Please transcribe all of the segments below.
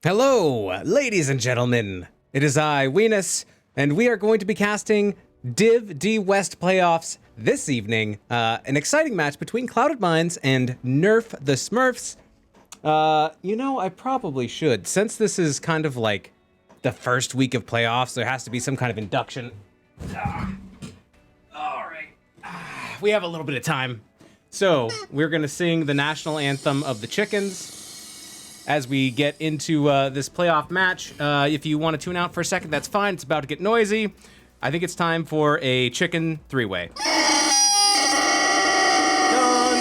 Hello, ladies and gentlemen. It is I, Weenus, and we are going to be casting Div D West playoffs this evening. An exciting match between Clouded Minds and Nerf the Smurfs. I probably should. Since this is kind of like the first week of playoffs, there has to be some kind of induction. All right. We have a little bit of time. So, we're going to sing the national anthem of the chickens as we get into this playoff match. If you want to tune out for a second, that's fine. It's about to get noisy. I think it's time for a chicken three-way. Dun,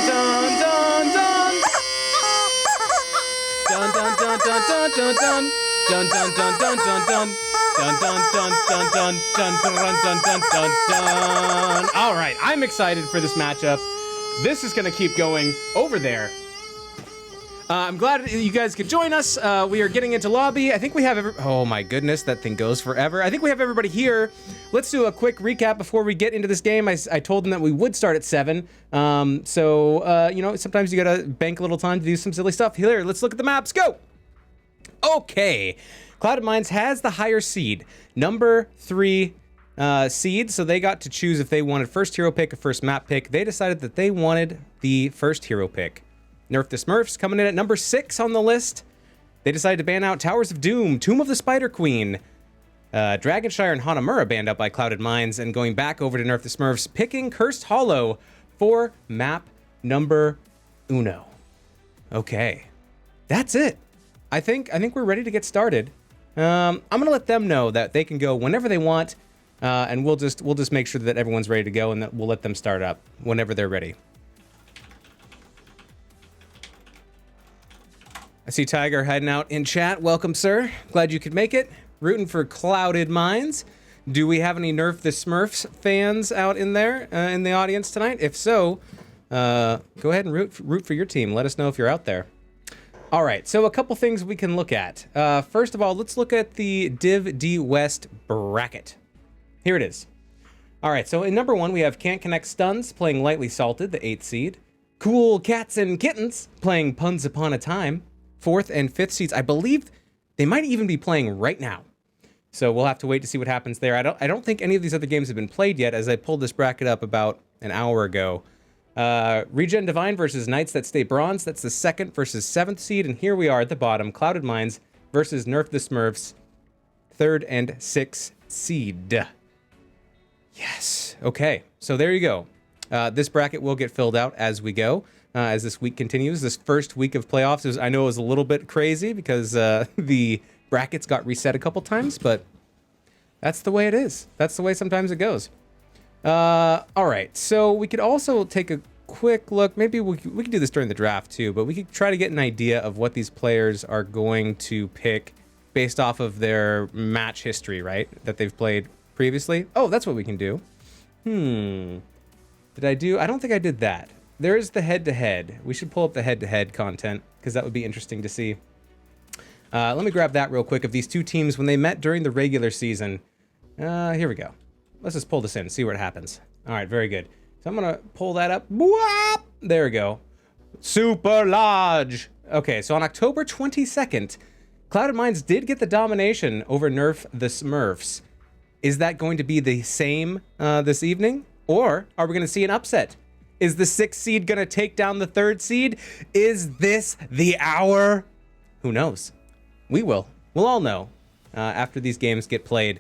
dun, dun, dun. Dun, dun, dun, dun, dun, dun, dun. Dun, dun, dun, dun, dun, dun. Dun, dun, dun, dun, dun, dun, dun, dun, dun, dun, dun. All right, I'm excited for this matchup. This is going to keep going over there. I'm glad you guys could join us. We are getting into lobby. I think we have oh my goodness, that thing goes forever. I think we have everybody here. Let's do a quick recap before we get into this game. I told them that we would start at 7. Sometimes you gotta bank a little time to do some silly stuff. Here, let's look at the maps. Go! Okay. Clouded Minds has the higher seed. Number 3 seed, so they got to choose if they wanted first hero pick or first map pick. They decided that they wanted the first hero pick. Nerf the Smurfs coming in at number 6 on the list. They decided to ban out Towers of Doom, Tomb of the Spider Queen. Dragonshire and Hanamura banned up by Clouded Minds, and going back over to Nerf the Smurfs, picking Cursed Hollow for map number 1. Okay, that's it. I think we're ready to get started. I'm gonna let them know that they can go whenever they want, and we'll just make sure that everyone's ready to go, and that we'll let them start up whenever they're ready. I see Tiger hiding out in chat. Welcome, sir. Glad you could make it. Rooting for Clouded Minds. Do we have any Nerf the Smurfs fans out in there in the audience tonight? If so, go ahead and root for your team. Let us know if you're out there. All right, so a couple things we can look at. First of all, let's look at the Div D West bracket. Here it is. All right, so in number 1, we have Can't Connect Stuns playing Lightly Salted, the 8th seed. Cool Cats and Kittens playing Puns Upon a Time. 4th and 5th seeds. I believe they might even be playing right now. So we'll have to wait to see what happens there. I don't think any of these other games have been played yet, as I pulled this bracket up about an hour ago. Regen Divine versus Knights That Stay Bronze. That's the 2nd versus 7th seed. And here we are at the bottom. Clouded Minds versus Nerf the Smurfs. 3rd and 6th seed. Yes. Okay. So there you go. This bracket will get filled out as we go. As this week continues, this first week of playoffs, I know it was a little bit crazy because the brackets got reset a couple times, but that's the way it is. That's the way sometimes it goes. All right, so we could also take a quick look. Maybe we could do this during the draft too, but we could try to get an idea of what these players are going to pick based off of their match history, right? That they've played previously. Oh, that's what we can do. Did I do? I don't think I did that. There's the head-to-head. We should pull up the head-to-head content, because that would be interesting to see. Let me grab that real quick of these two teams when they met during the regular season. Here we go. Let's just pull this in, see what happens. All right, very good. So I'm going to pull that up. Whoop! There we go. Super large. Okay, so on October 22nd, Clouded Minds did get the domination over Nerf the Smurfs. Is that going to be the same this evening? Or are we going to see an upset? Is the 6th seed going to take down the 3rd seed? Is this the hour? Who knows? We will. We'll all know after these games get played.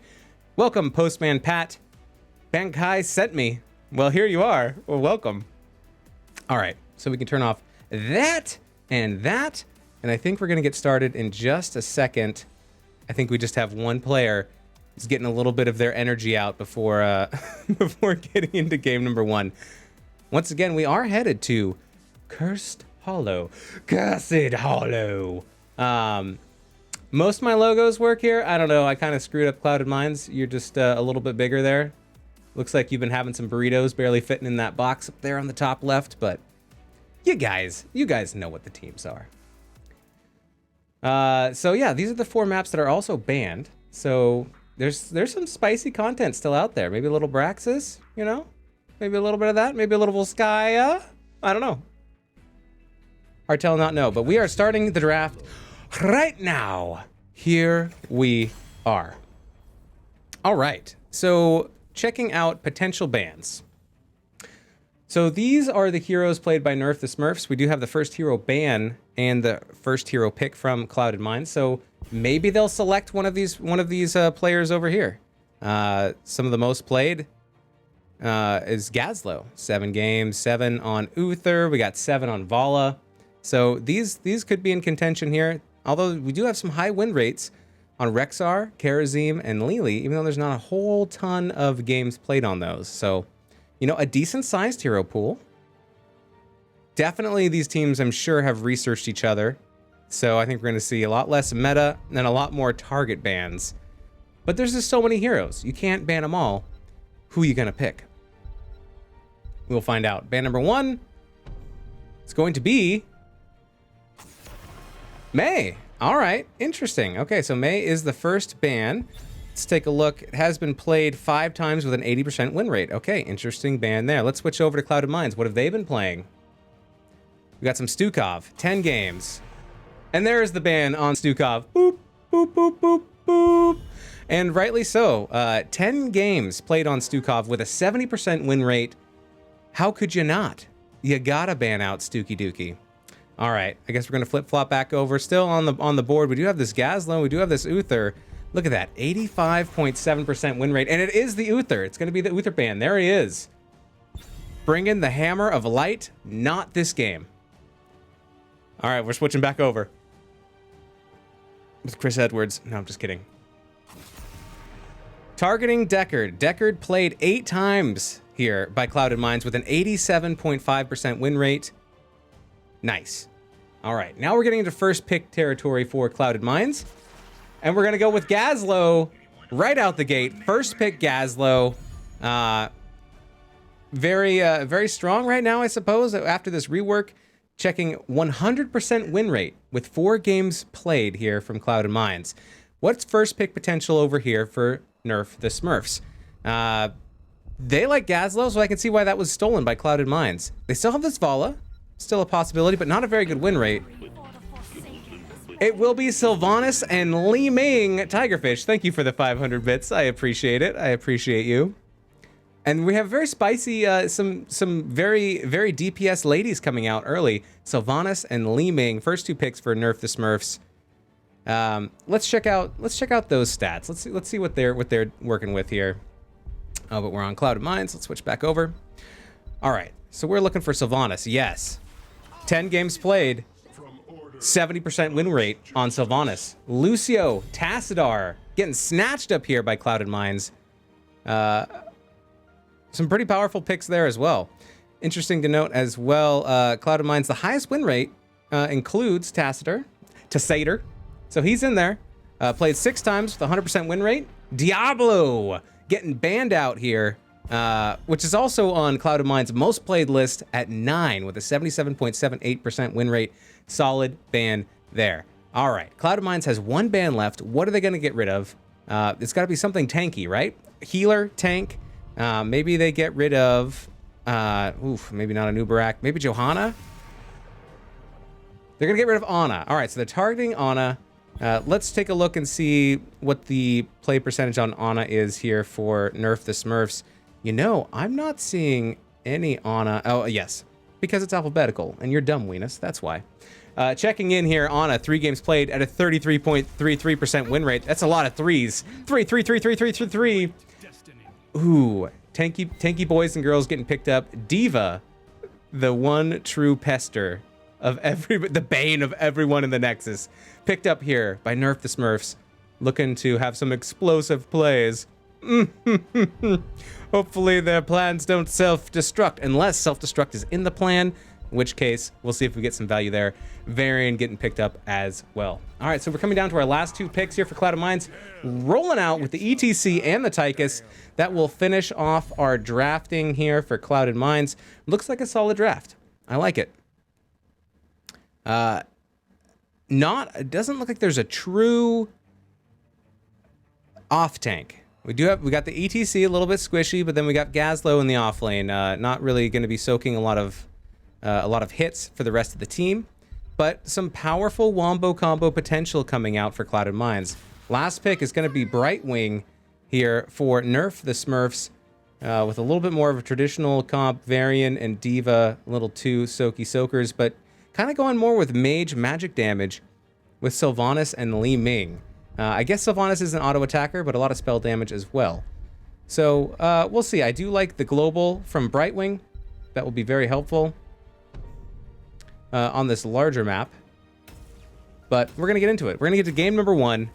Welcome, Postman Pat. Bankai sent me. Well, here you are. Well, welcome. All right, so we can turn off that and that. And I think we're going to get started in just a second. I think we just have one player who's getting a little bit of their energy out before, before getting into game number 1. Once again, we are headed to Cursed Hollow. Cursed Hollow. Most of my logos work here. I don't know. I kind of screwed up Clouded Minds. You're just a little bit bigger there. Looks like you've been having some burritos barely fitting in that box up there on the top left. But you guys know what the teams are. So yeah, these are the 4 maps that are also banned. So there's some spicy content still out there. Maybe a little Braxis, you know? Maybe a little bit of that. Maybe a little Volskaya. I don't know. Hard tell, not know. But we are starting the draft right now. here we are. All right, so checking out potential bans. So these are the heroes played by Nerf the Smurfs. We do have the first hero ban and the first hero pick from Clouded Minds. So maybe they'll select one of these players over here. Some of the most played is Gazlo. 7 games, 7 on Uther. We got 7 on Vala. So these could be in contention here. Although we do have some high win rates on Rexar, Karazim, and Lili, even though there's not a whole ton of games played on those. So, you know, a decent-sized hero pool. Definitely these teams, I'm sure, have researched each other. So I think we're going to see a lot less meta and a lot more target bans. But there's just so many heroes. You can't ban them all. Who are you going to pick? We'll find out. Ban number 1 is going to be Mei. All right, interesting. Okay, so Mei is the first ban. Let's take a look. It has been played 5 times with an 80% win rate. Okay, interesting ban there. Let's switch over to Clouded Minds. What have they been playing? We got some Stukov, 10 games. And there's the ban on Stukov. Boop, boop, boop, boop, boop. And rightly so. 10 games played on Stukov with a 70% win rate. How could you not? You gotta ban out Stuky Dookie. All right, I guess we're gonna flip-flop back over. Still on the board, we do have this Gazlo, we do have this Uther. Look at that, 85.7% win rate, and it is the Uther. It's gonna be the Uther ban. There he is. Bring in the Hammer of Light, not this game. All right, we're switching back over. With Chris Edwards. No, I'm just kidding. Targeting Deckard. Deckard played 8 times here by Clouded Minds with an 87.5% win rate. Nice. All right, now we're getting into first pick territory for Clouded Minds. And we're going to go with Gazlo right out the gate. First pick Gazlo. Very strong right now, I suppose, after this rework. Checking 100% win rate with 4 games played here from Clouded Minds. What's first pick potential over here for Nerf the Smurfs? They like Gazlo, so I can see why that was stolen by Clouded Minds. They still have this Vala. Still a possibility, but not a very good win rate. It will be Sylvanas and Li Ming Tigerfish. Thank you for the 500 bits. I appreciate it. I appreciate you. And we have very spicy, some very DPS ladies coming out early. Sylvanas and Li Ming, first 2 picks for Nerf the Smurfs. Let's check out those stats. Let's see what they're working with here. Oh, but we're on Clouded Minds. Let's switch back over. All right, so we're looking for Sylvanas. Yes, 10 games played, 70% win rate on Sylvanas. Lucio, Tassadar, getting snatched up here by Clouded Minds. Some pretty powerful picks there as well. Interesting to note as well, Clouded Minds, the highest win rate includes Tassadar. So he's in there. Played 6 times with 100% win rate. Diablo getting banned out here, which is also on Clouded Minds' most played list at 9 with a 77.78% win rate. Solid ban there. All right, Clouded Minds has 1 ban left. What are they going to get rid of? It's got to be something tanky, right? Healer, tank. Maybe they get rid of, maybe not a Nubarak. Maybe Johanna? They're going to get rid of Ana. All right, so they're targeting Ana. Let's take a look and see what the play percentage on Ana is here for Nerf the Smurfs. You know, I'm not seeing any Ana. Oh, yes, because it's alphabetical, and you're dumb, Weenus. That's why. Checking in here, Ana, 3 games played at a 33.33% win rate. That's a lot of 3s. 3. Ooh, tanky boys and girls getting picked up. Diva, the one true pester of the bane of everyone in the Nexus, picked up here by Nerf the Smurfs, looking to have some explosive plays. Hopefully their plans don't self-destruct, unless self-destruct is in the plan, in which case we'll see if we get some value there. Varian getting picked up as well. All right, so we're coming down to our last 2 picks here for Clouded Minds, rolling out with the ETC and the Tychus. That will finish off our drafting here for Clouded Minds. Looks like a solid draft. I like it. It doesn't look like there's a true off tank. We got the ETC a little bit squishy, but then we got Gazlo in the off lane. Not really going to be soaking a lot of hits for the rest of the team. but some powerful wombo combo potential coming out for Clouded Minds. Last pick is going to be Brightwing here for Nerf the Smurfs, with a little bit more of a traditional comp, Varian and Diva, a little two Soaky Soakers, but kind of going more with Mage magic damage with Sylvanas and Li Ming. I guess Sylvanas is an auto attacker, but a lot of spell damage as well. So we'll see. I do like the global from Brightwing. That will be very helpful on this larger map. But we're going to get into it. We're going to get to game number 1.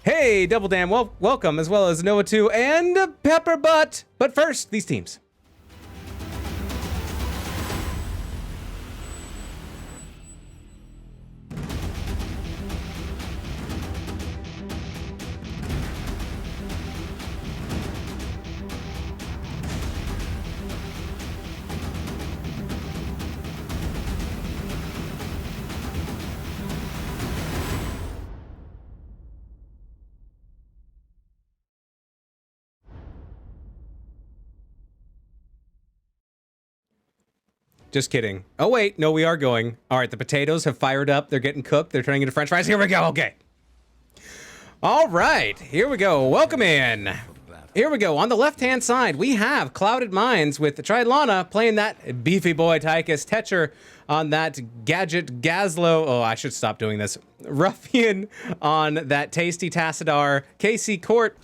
Hey, Double Dam, welcome, as well as Noah 2 and Pepperbutt. But first, these teams. Just kidding. Oh, wait. No, we are going. All right, the potatoes have fired up. They're getting cooked. They're turning into french fries. Here we go. Okay. All right. Here we go. Welcome in. Here we go. On the left-hand side, we have Clouded Minds with Tridlana playing that beefy boy Tychus. Tetcher on that Gadget Gazlo. Oh, I should stop doing this. Ruffian on that Tasty Tassadar. KC Court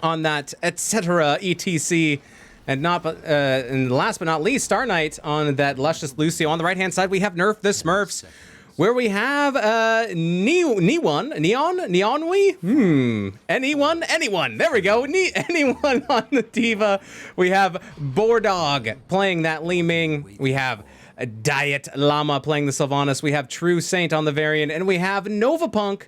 on that etc. etc. And last but not least, Star Knight on that Luscious Lucio. On the right-hand side, we have Nerf the Smurfs, where we have Neonwe? Anyone. There we go. Anyone on the Diva. We have Bordog playing that Li Ming. We have Diet Llama playing the Sylvanas. We have True Saint on the Variant. And we have Novapunk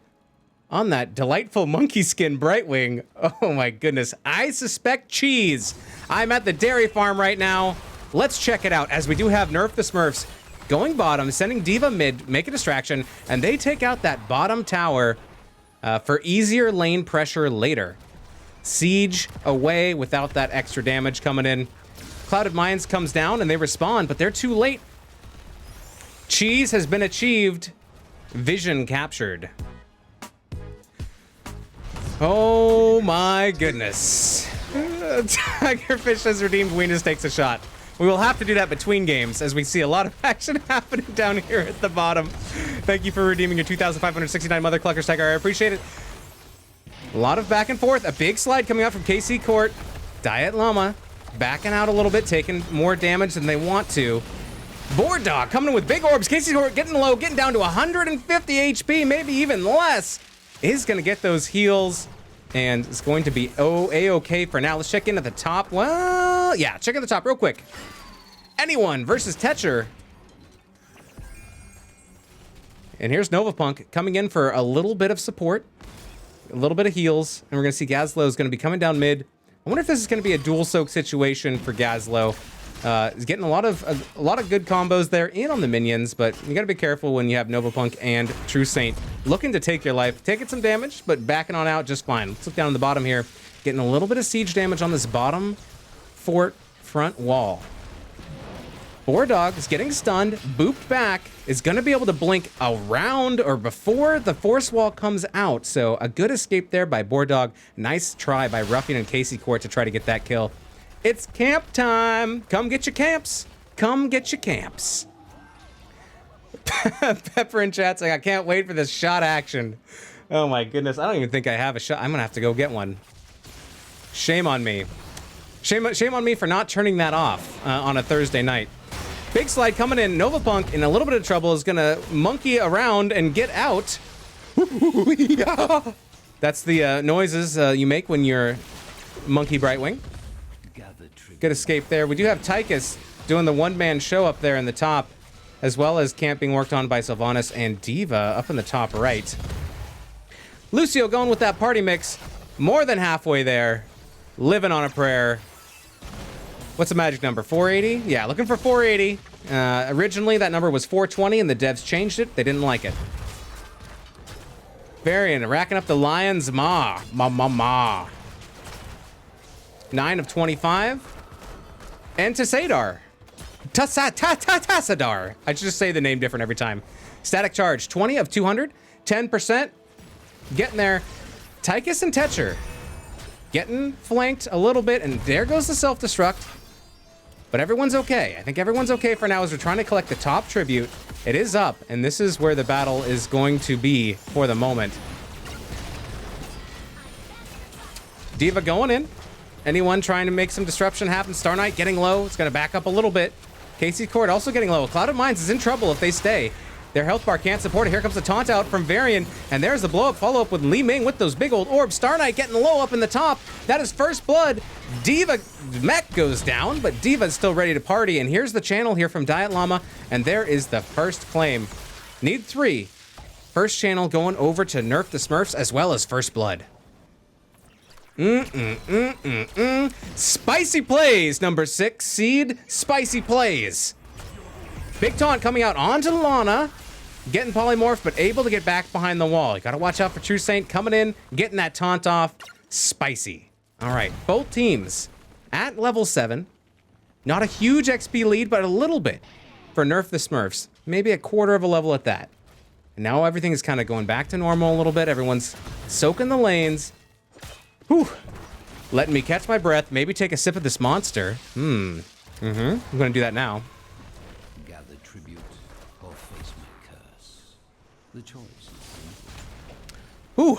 on that delightful monkey skin Brightwing. Oh my goodness. I suspect cheese. I'm at the dairy farm right now. Let's check it out, as we do have Nerf the Smurfs going bottom, sending Diva mid, make a distraction, and they take out that bottom tower for easier lane pressure later. Siege away without that extra damage coming in. Clouded Minds comes down and they respond, but they're too late. Cheese has been achieved. Vision captured. Oh my goodness. Tigerfish has redeemed. Weenus takes a shot. We will have to do that between games, as we see a lot of action happening down here at the bottom. Thank you for redeeming your 2,569 Mother Cluckers, Tiger. I appreciate it. A lot of back and forth. A big slide coming out from KC Court. Diet Llama backing out a little bit, taking more damage than they want to. Board Dog coming in with big orbs. KC Court getting low, getting down to 150 HP, maybe even less. Is going to get those heals. And it's going to be A-okay for now. Let's check in at the top. Well, yeah, check at the top real quick. Anyone versus Tetcher. And here's Novapunk coming in for a little bit of support. A little bit of heals. And we're going to see Gazlo is going to be coming down mid. I wonder if this is going to be a dual soak situation for Gazlo. He's getting a lot of good combos there in on the minions, but you got to be careful when you have Novapunk and True Saint looking to take your life. Taking some damage, but backing on out just fine. Let's look down on the bottom here. Getting a little bit of siege damage on this bottom fort front wall. Bordog is getting stunned, booped back, is going to be able to blink around or before the force wall comes out. So a good escape there by Bordog. Nice try by Ruffian and KC Court to try to get that kill. It's camp time. Come get your camps. Come get your camps. Pepper in chat saying, I can't wait for this shot action. Oh my goodness. I don't even think I have a shot. I'm going to have to go get one. Shame on me. Shame on me for not turning that off on a Thursday night. Big slide coming in. Novapunk in a little bit of trouble is going to monkey around and get out. That's the noises you make when you're monkey Brightwing. Good escape there. We do have Tychus doing the one-man show up there in the top, as well as camp being worked on by Sylvanas and Diva up in the top right. Lucio going with that party mix, more than halfway there, living on a prayer. What's the magic number? 480? Yeah, looking for 480. Originally, that number was 420, and the devs changed it. They didn't like it. Varian racking up the Lion's Maw. Ma. 9 of 25. And Tassadar. Tassadar. I should just say the name different every time. Static charge, 20 of 200, 10%. Getting there. Tychus and Tetcher getting flanked a little bit, and there goes the self-destruct. But everyone's okay. I think everyone's okay for now as we're trying to collect the top tribute. It is up, and this is where the battle is going to be for the moment. D.Va going in. Anyone trying to make some disruption happen? Star Knight getting low. It's going to back up a little bit. Casey Court also getting low. Cloud of Minds is in trouble if they stay. Their health bar can't support it. Here comes the taunt out from Varian, and there's the blow-up follow-up with Li Ming with those big old orbs. Star Knight getting low up in the top. That is first blood. D.Va mech goes down, but D.Va's still ready to party, and here's the channel here from Diet Llama, and there is the first claim. Need 3. First channel going over to Nerf the Smurfs as well as first blood. Spicy plays, number 6 seed. Spicy plays. Big taunt coming out onto Lana. Getting polymorphed, but able to get back behind the wall. You gotta watch out for True Saint coming in, getting that taunt off. Spicy. All right, both teams at level 7. Not a huge XP lead, but a little bit for Nerf the Smurfs. Maybe a quarter of a level at that. And now everything is kind of going back to normal a little bit. Everyone's soaking the lanes. Whew. Letting me catch my breath. Maybe take a sip of this monster. I'm gonna do that now. Gather tribute or face my curse. The choice is simple. Whew.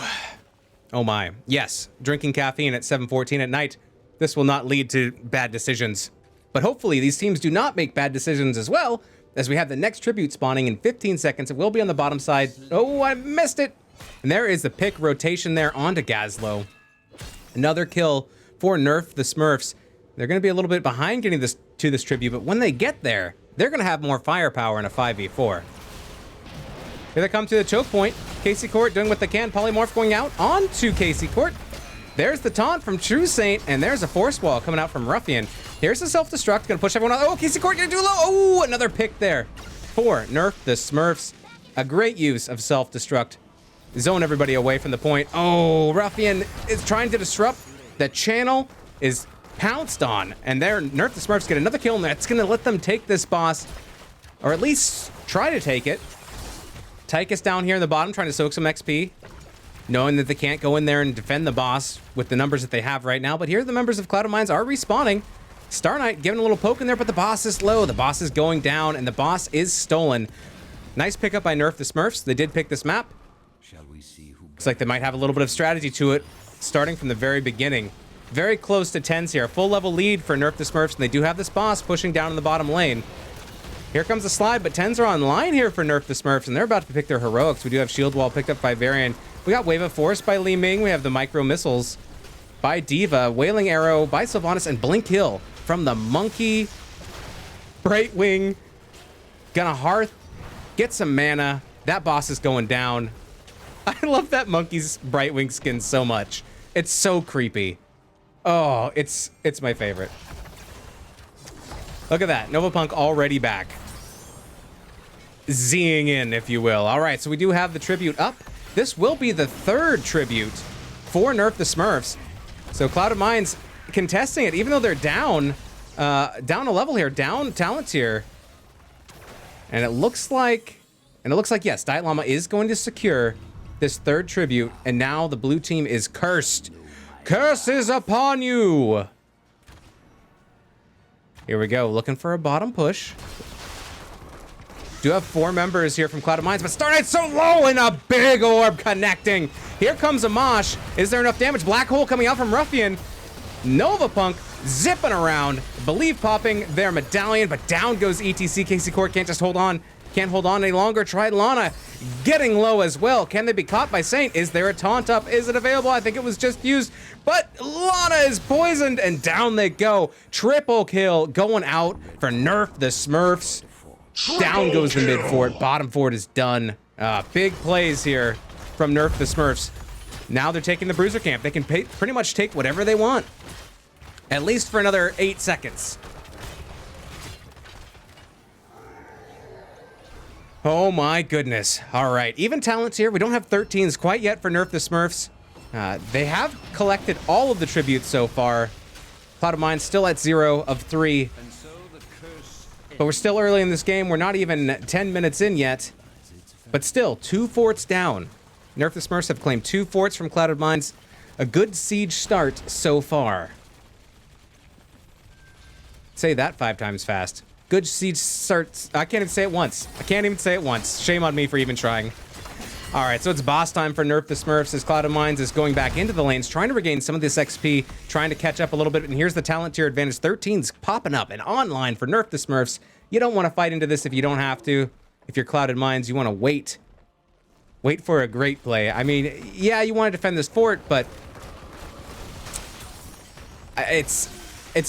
Oh my. Yes, drinking caffeine at 7:14 at night. This will not lead to bad decisions. But hopefully these teams do not make bad decisions as well, as we have the next tribute spawning in 15 seconds. It will be on the bottom side. Oh, I missed it. And there is the pick rotation there onto Gazlowe. Another kill for Nerf the Smurfs. They're going to be a little bit behind getting this to this tribute, but when they get there, they're going to have more firepower in a 5v4. Here they come to the choke point. Casey Court doing what they can. Polymorph going out onto Casey Court. There's the taunt from True Saint, and there's a force wall coming out from Ruffian. Here's the self-destruct, going to push everyone out. Oh, Casey Court going to do low. Oh, another pick there for Nerf the Smurfs. A great use of self-destruct. Zone everybody away from the point. Oh, Ruffian is trying to disrupt. The channel is pounced on, and there Nerf the Smurfs get another kill, and that's going to let them take this boss, or at least try to take it. Tychus down here in the bottom trying to soak some XP, knowing that they can't go in there and defend the boss with the numbers that they have right now. But here the members of Cloud of Minds are respawning. Star Knight giving a little poke in there, but the boss is low. The boss is going down, and the boss is stolen. Nice pickup by Nerf the Smurfs. They did pick this map. Shall we see who Looks like they might have a little bit of strategy to it, starting from the very beginning. Very close to 10s here. Full level lead for Nerf the Smurfs, and they do have this boss pushing down in the bottom lane. Here comes the slide, but 10s are online here for Nerf the Smurfs, and they're about to pick their heroics. We do have Shield Wall picked up by Varian. We got Wave of Force by Li Ming. We have the Micro Missiles by D.Va, Wailing Arrow by Sylvanas, and Blink Hill from the Monkey. Brightwing. Gonna Hearth. Get some mana. That boss is going down. I love that Monkey's Brightwing skin so much. It's so creepy. Oh, it's my favorite. Look at that. Novapunk already back. Zing in, if you will. All right, so we do have the tribute up. This will be the 3rd tribute for Nerf the Smurfs. So Cloud of Minds contesting it, even though they're down a level here, down talent tier. And it looks like, yes, Diet Llama is going to secure this 3rd tribute, and now the blue team is cursed. Curse is upon you. Here we go, looking for a bottom push. Do have 4 members here from Cloud of Minds, but Star Knight's so low, and a big orb connecting. Here comes Amash. Is there enough damage? Black hole coming out from Ruffian. Novapunk zipping around, Believe popping their medallion, but down goes ETC. Casey Court can't just hold on. Can't hold on any longer. Tried Lana getting low as well. Can they be caught by Saint? Is there a taunt up? Is it available? I think it was just used, but Lana is poisoned, and down they go. Triple kill going out for Nerf the Smurfs. Down goes the mid fort. Bottom fort is done. Big plays here from Nerf the Smurfs. Now they're taking the bruiser camp. They can pretty much take whatever they want, at least for another 8 seconds. Oh my goodness. All right, even talents here. We don't have 13s quite yet for Nerf the Smurfs. They have collected all of the tributes so far. Cloud of Minds still at 0 of 3. But we're still early in this game. We're not even 10 minutes in yet. But still, 2 forts down. Nerf the Smurfs have claimed 2 forts from Clouded Mines. A good siege start so far. Say that 5 times fast. Good siege starts. I can't even say it once. I can't even say it once. Shame on me for even trying. All right, so it's boss time for Nerf the Smurfs as Clouded Mines is going back into the lanes, trying to regain some of this XP, trying to catch up a little bit. And here's the talent tier advantage. 13's popping up and online for Nerf the Smurfs. You don't want to fight into this if you don't have to. If you're Clouded Mines, you want to wait. Wait for a great play. I mean, yeah, you want to defend this fort, but it's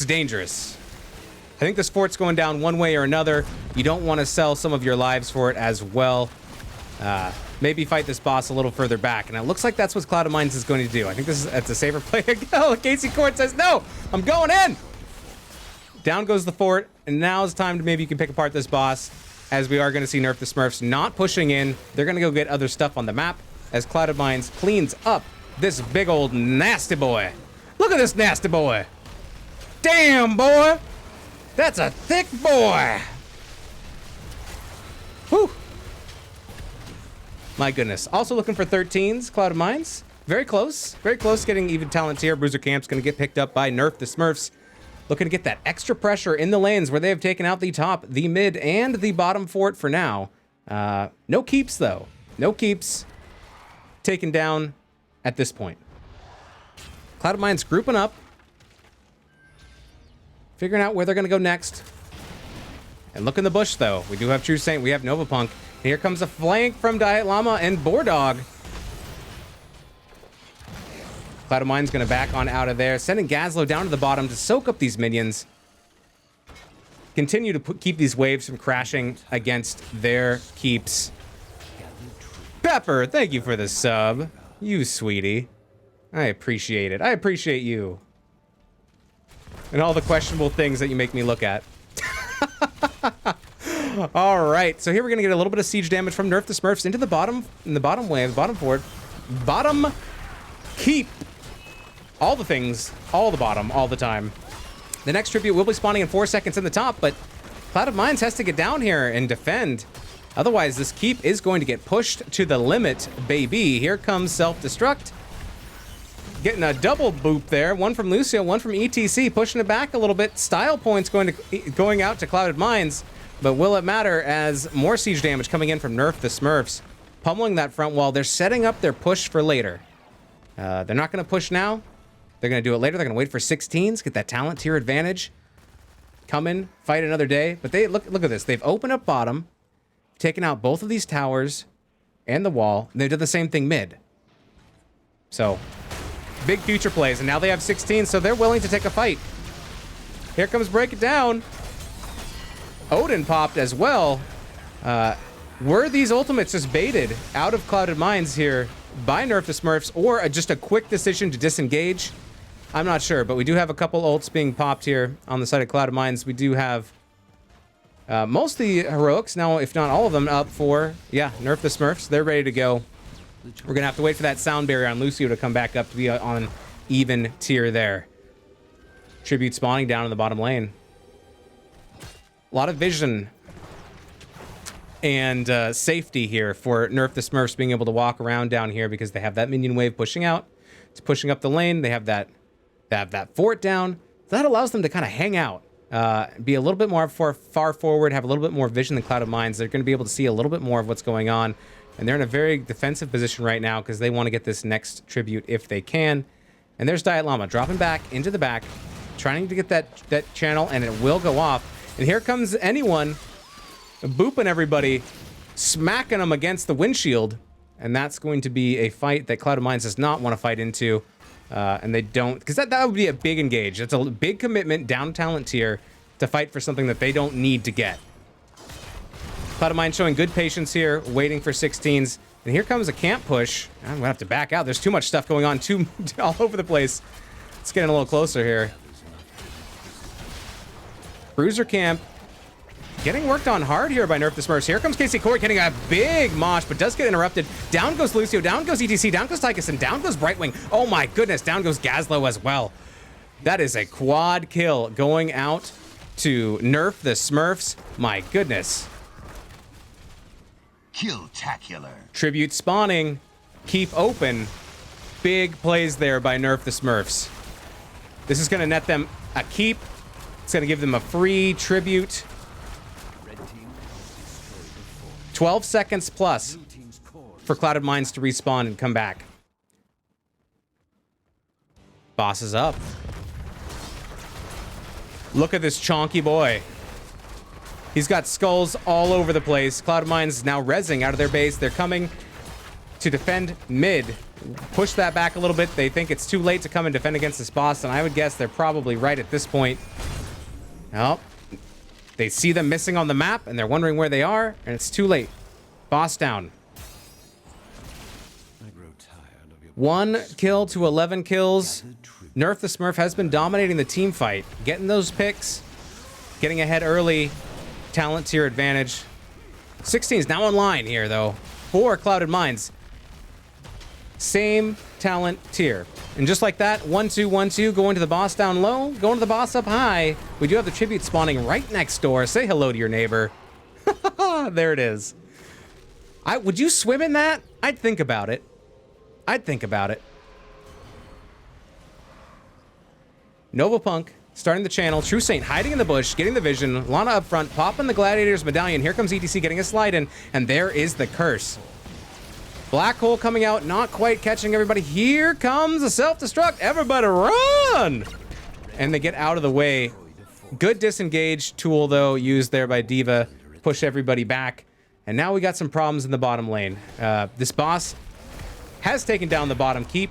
dangerous. I think this fort's going down one way or another. You don't want to sell some of your lives for it as well. Maybe fight this boss a little further back. And it looks like that's what Clouded Mines is going to do. I think that's a safer play. Oh, Casey Court says, no, I'm going in. Down goes the fort. And now it's time to maybe you can pick apart this boss, as we are going to see Nerf the Smurfs not pushing in. They're going to go get other stuff on the map as Clouded Mines cleans up this big old nasty boy. Look at this nasty boy. Damn, boy. That's a thick boy. Whew. My goodness. Also looking for 13s, Clouded Mines. Very close getting even talent here. Bruiser Camp's going to get picked up by Nerf the Smurfs. Looking to get that extra pressure in the lanes where they have taken out the top, the mid, and the bottom fort for now. No keeps, though. No keeps taken down at this point. Clouded Mines grouping up. Figuring out where they're going to go next. And look in the bush, though. We do have True Saint. We have Nova Punk. And here comes a flank from Diet Llama and Boardog. Clouded Mines going to back on out of there. Sending Gazlo down to the bottom to soak up these minions. Continue to keep these waves from crashing against their keeps. Pepper, thank you for the sub. You sweetie. I appreciate it. I appreciate you. And all the questionable things that you make me look at. All right, so here we're gonna get a little bit of siege damage from Nerf the Smurfs into the bottom, in the bottom wave, bottom fort, bottom keep, all the things, all the bottom, all the time. The next tribute will be spawning in 4 seconds in the top, but Clouded Mines has to get down here and defend. Otherwise, this keep is going to get pushed to the limit, baby. Here comes self-destruct. Getting a double boop there. One from Lucio, one from ETC, pushing it back a little bit. Style points going out to Clouded Mines, but will it matter as more siege damage coming in from Nerf the Smurfs, pummeling that front wall. They're setting up their push for later. They're not going to push now. They're going to do it later. They're going to wait for 16s, get that talent tier advantage. Come in, fight another day. But they look at this. They've opened up bottom, taken out both of these towers and the wall. And they did the same thing mid. So big future plays, and now they have 16, so they're willing to take a fight. Here comes Break It Down. Odin popped as well. Were these ultimates just baited out of Clouded Mines here by Nerf the Smurfs, or just a quick decision to disengage? I'm not sure, but we do have a couple ults being popped here on the side of Clouded Mines. We do have most of the heroics, now if not all of them, up for, yeah, Nerf the Smurfs. They're ready to go. We're going to have to wait for that sound barrier on Lucio to come back up to be on even tier there. Tribute spawning down in the bottom lane. A lot of vision and safety here for Nerf the Smurfs being able to walk around down here because they have that minion wave pushing out. It's pushing up the lane. They have that fort down. So that allows them to kind of hang out. Be a little bit more far forward, have a little bit more vision than Clouded Mines. They're going to be able to see a little bit more of what's going on. And they're in a very defensive position right now because they want to get this next tribute if they can. And there's Diet Llama dropping back into the back, trying to get that channel, and it will go off. And here comes anyone booping everybody, smacking them against the windshield. And that's going to be a fight that Clouded Mines does not want to fight into. And they don't, because that would be a big engage. It's a big commitment down talent tier to fight for something that they don't need to get. Clouded Mines showing good patience here, waiting for 16s. And here comes a camp push. I'm going to have to back out. There's too much stuff going on all over the place. Let's get in a little closer here. Bruiser camp getting worked on hard here by Nerf the Smurfs. Here comes Casey Corey getting a big mosh, but does get interrupted. Down goes Lucio, down goes ETC, down goes Tychus, and down goes Brightwing. Oh my goodness, down goes Gazlo as well. That is a quad kill going out to Nerf the Smurfs. My goodness. Kill-tacular. Tribute spawning. Keep open. Big plays there by Nerf the Smurfs. This is going to net them a keep. It's going to give them a free tribute. 12 seconds plus for Clouded Mines to respawn and come back. Boss is up. Look at this chonky boy. He's got skulls all over the place. Clouded Mines now rezzing out of their base. They're coming to defend mid. Push that back a little bit. They think it's too late to come and defend against this boss, and I would guess they're probably right at this point. Oh, they see them missing on the map, and they're wondering where they are, and it's too late. Boss down. I grow tired of your 1 kill to 11 kills. Nerf the Smurf has been dominating the team fight, getting those picks, getting ahead early. Talent tier advantage. 16 is now online here, though, for Clouded Mines. Same talent tier. And just like that, 1-2, 1-2, going to the boss down low, going to the boss up high. We do have the tribute spawning right next door. Say hello to your neighbor. There it is. Would you swim in that? I'd think about it. I'd think about it. Nova Punk starting the channel. True Saint hiding in the bush, getting the vision. Lana up front, popping the Gladiator's medallion. Here comes ETC getting a slide in, and there is the curse. Black hole coming out, not quite catching everybody. Here comes a self-destruct. Everybody run! And they get out of the way. Good disengage tool, though, used there by D.Va. Push everybody back. And now we got some problems in the bottom lane. This boss has taken down the bottom keep.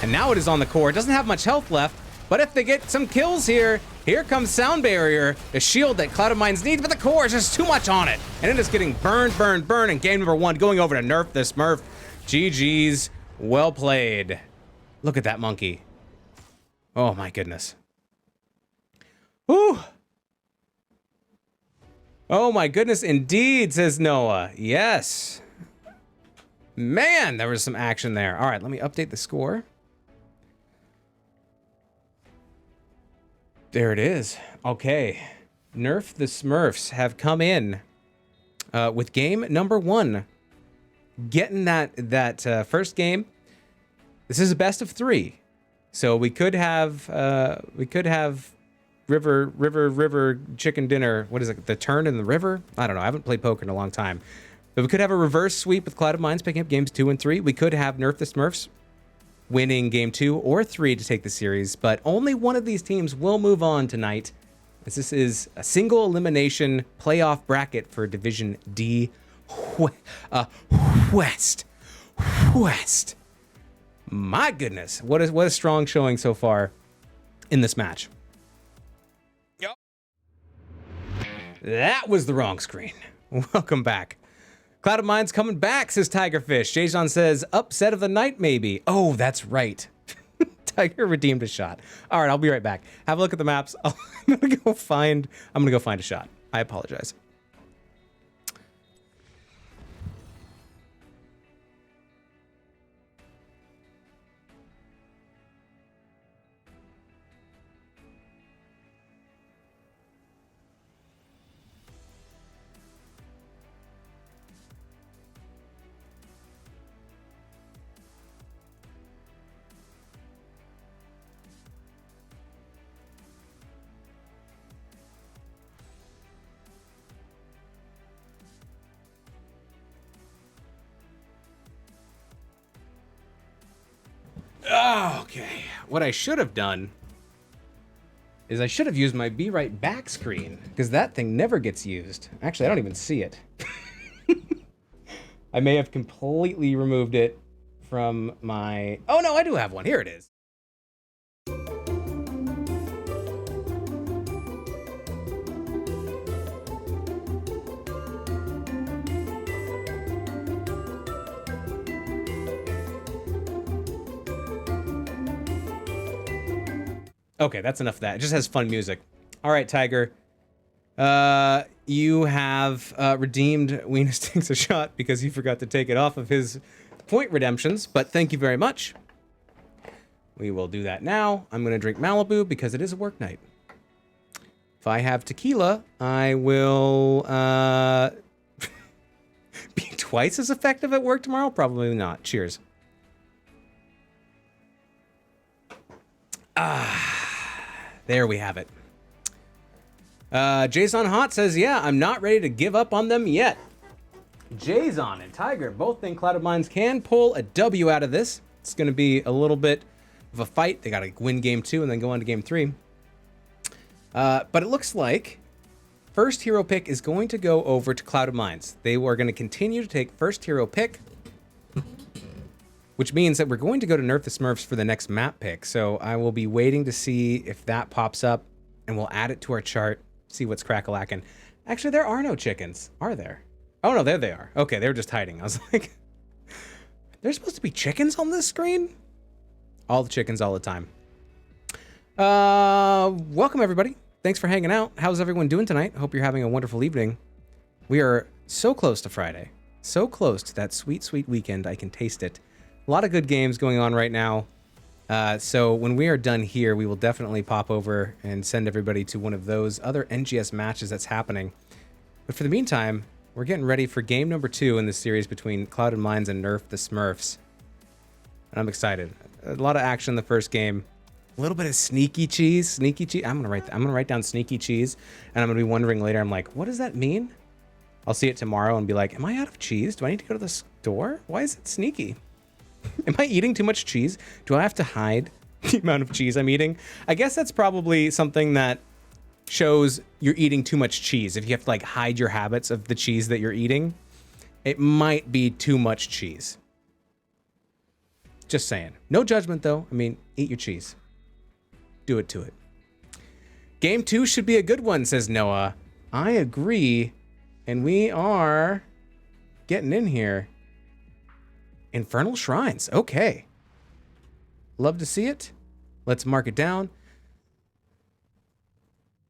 And now it is on the core. It doesn't have much health left. But if they get some kills here, here comes Sound Barrier, the shield that Clouded Mines needs, but the core is just too much on it. And it is getting burned, burned, burned. And game number 1 going over to Nerf the Smurf. GG's. Well played. Look at that monkey. Oh my goodness. Whew. Oh my goodness indeed, says Noah. Yes. Man, there was some action there. All right, let me update the score. There it is. Okay. Nerf the Smurfs have come in with game number 1. Getting that first game. This is a best of 3. So we could have river chicken dinner. What is it? The turn in the river? I don't know. I haven't played poker in a long time. But we could have a reverse sweep with Clouded Mines picking up games 2 and 3. We could have Nerf the Smurfs winning game 2 or 3 to take the series, but only one of these teams will move on tonight, as this is a single elimination playoff bracket for Division D West. My goodness, what a strong showing so far in this match. Yep. That was the wrong screen. Welcome back. Clouded Mines coming back, says Tigerfish. Jason says, upset of the night, maybe. Oh, that's right. Tiger redeemed a shot. All right, I'll be right back. Have a look at the maps. I'm gonna go find a shot. I apologize. Okay, what I should have done is I should have used my Be Right Back screen, because that thing never gets used. Actually, I don't even see it. I may have completely removed it from my... Oh no, I do have one. Here it is. Okay, that's enough of that. It just has fun music. All right, Tiger. You have redeemed Weenus Takes a Shot because you forgot to take it off of his point redemptions, but thank you very much. We will do that now. I'm going to drink Malibu because it is a work night. If I have tequila, I will twice as effective at work tomorrow? Probably not. Cheers. There we have it. Jason Hot says, yeah, I'm not ready to give up on them yet. Jason and Tiger both think Clouded Minds can pull a W out of this. It's going to be a little bit of a fight. They got to win game 2 and then go on to game 3. But it looks like first hero pick is going to go over to Clouded Minds. They are going to continue to take first hero pick, which means that we're going to go to Nerf the Smurfs for the next map pick. So I will be waiting to see if that pops up, and we'll add it to our chart, see what's crack-a-lackin'. Actually, there are no chickens, are there? Oh, no, there they are. Okay, they were just hiding. I was like, there's supposed to be chickens on this screen? All the chickens all the time. Welcome, everybody. Thanks for hanging out. How's everyone doing tonight? Hope you're having a wonderful evening. We are so close to Friday. So close to that sweet, sweet weekend. I can taste it. A lot of good games going on right now. So when we are done here, we will definitely pop over and send everybody to one of those other NGS matches that's happening. But for the meantime, we're getting ready for game number 2 in the series between Clouded Minds and Nerf the Smurfs. And I'm excited. A lot of action in the first game. A little bit of sneaky cheese. I'm gonna write down sneaky cheese, and I'm gonna be wondering later. I'm like, what does that mean? I'll see it tomorrow and be like, am I out of cheese? Do I need to go to the store? Why is it sneaky? Am I eating too much cheese? Do I have to hide the amount of cheese I'm eating? I guess that's probably something that shows you're eating too much cheese. If you have to like hide your habits of the cheese that you're eating, it might be too much cheese. Just saying. No judgment though. I mean, eat your cheese. Do it to it. Game 2 should be a good one, says Noah. I agree. And we are getting in here. Infernal Shrines. Okay. Love to see it. Let's mark it down.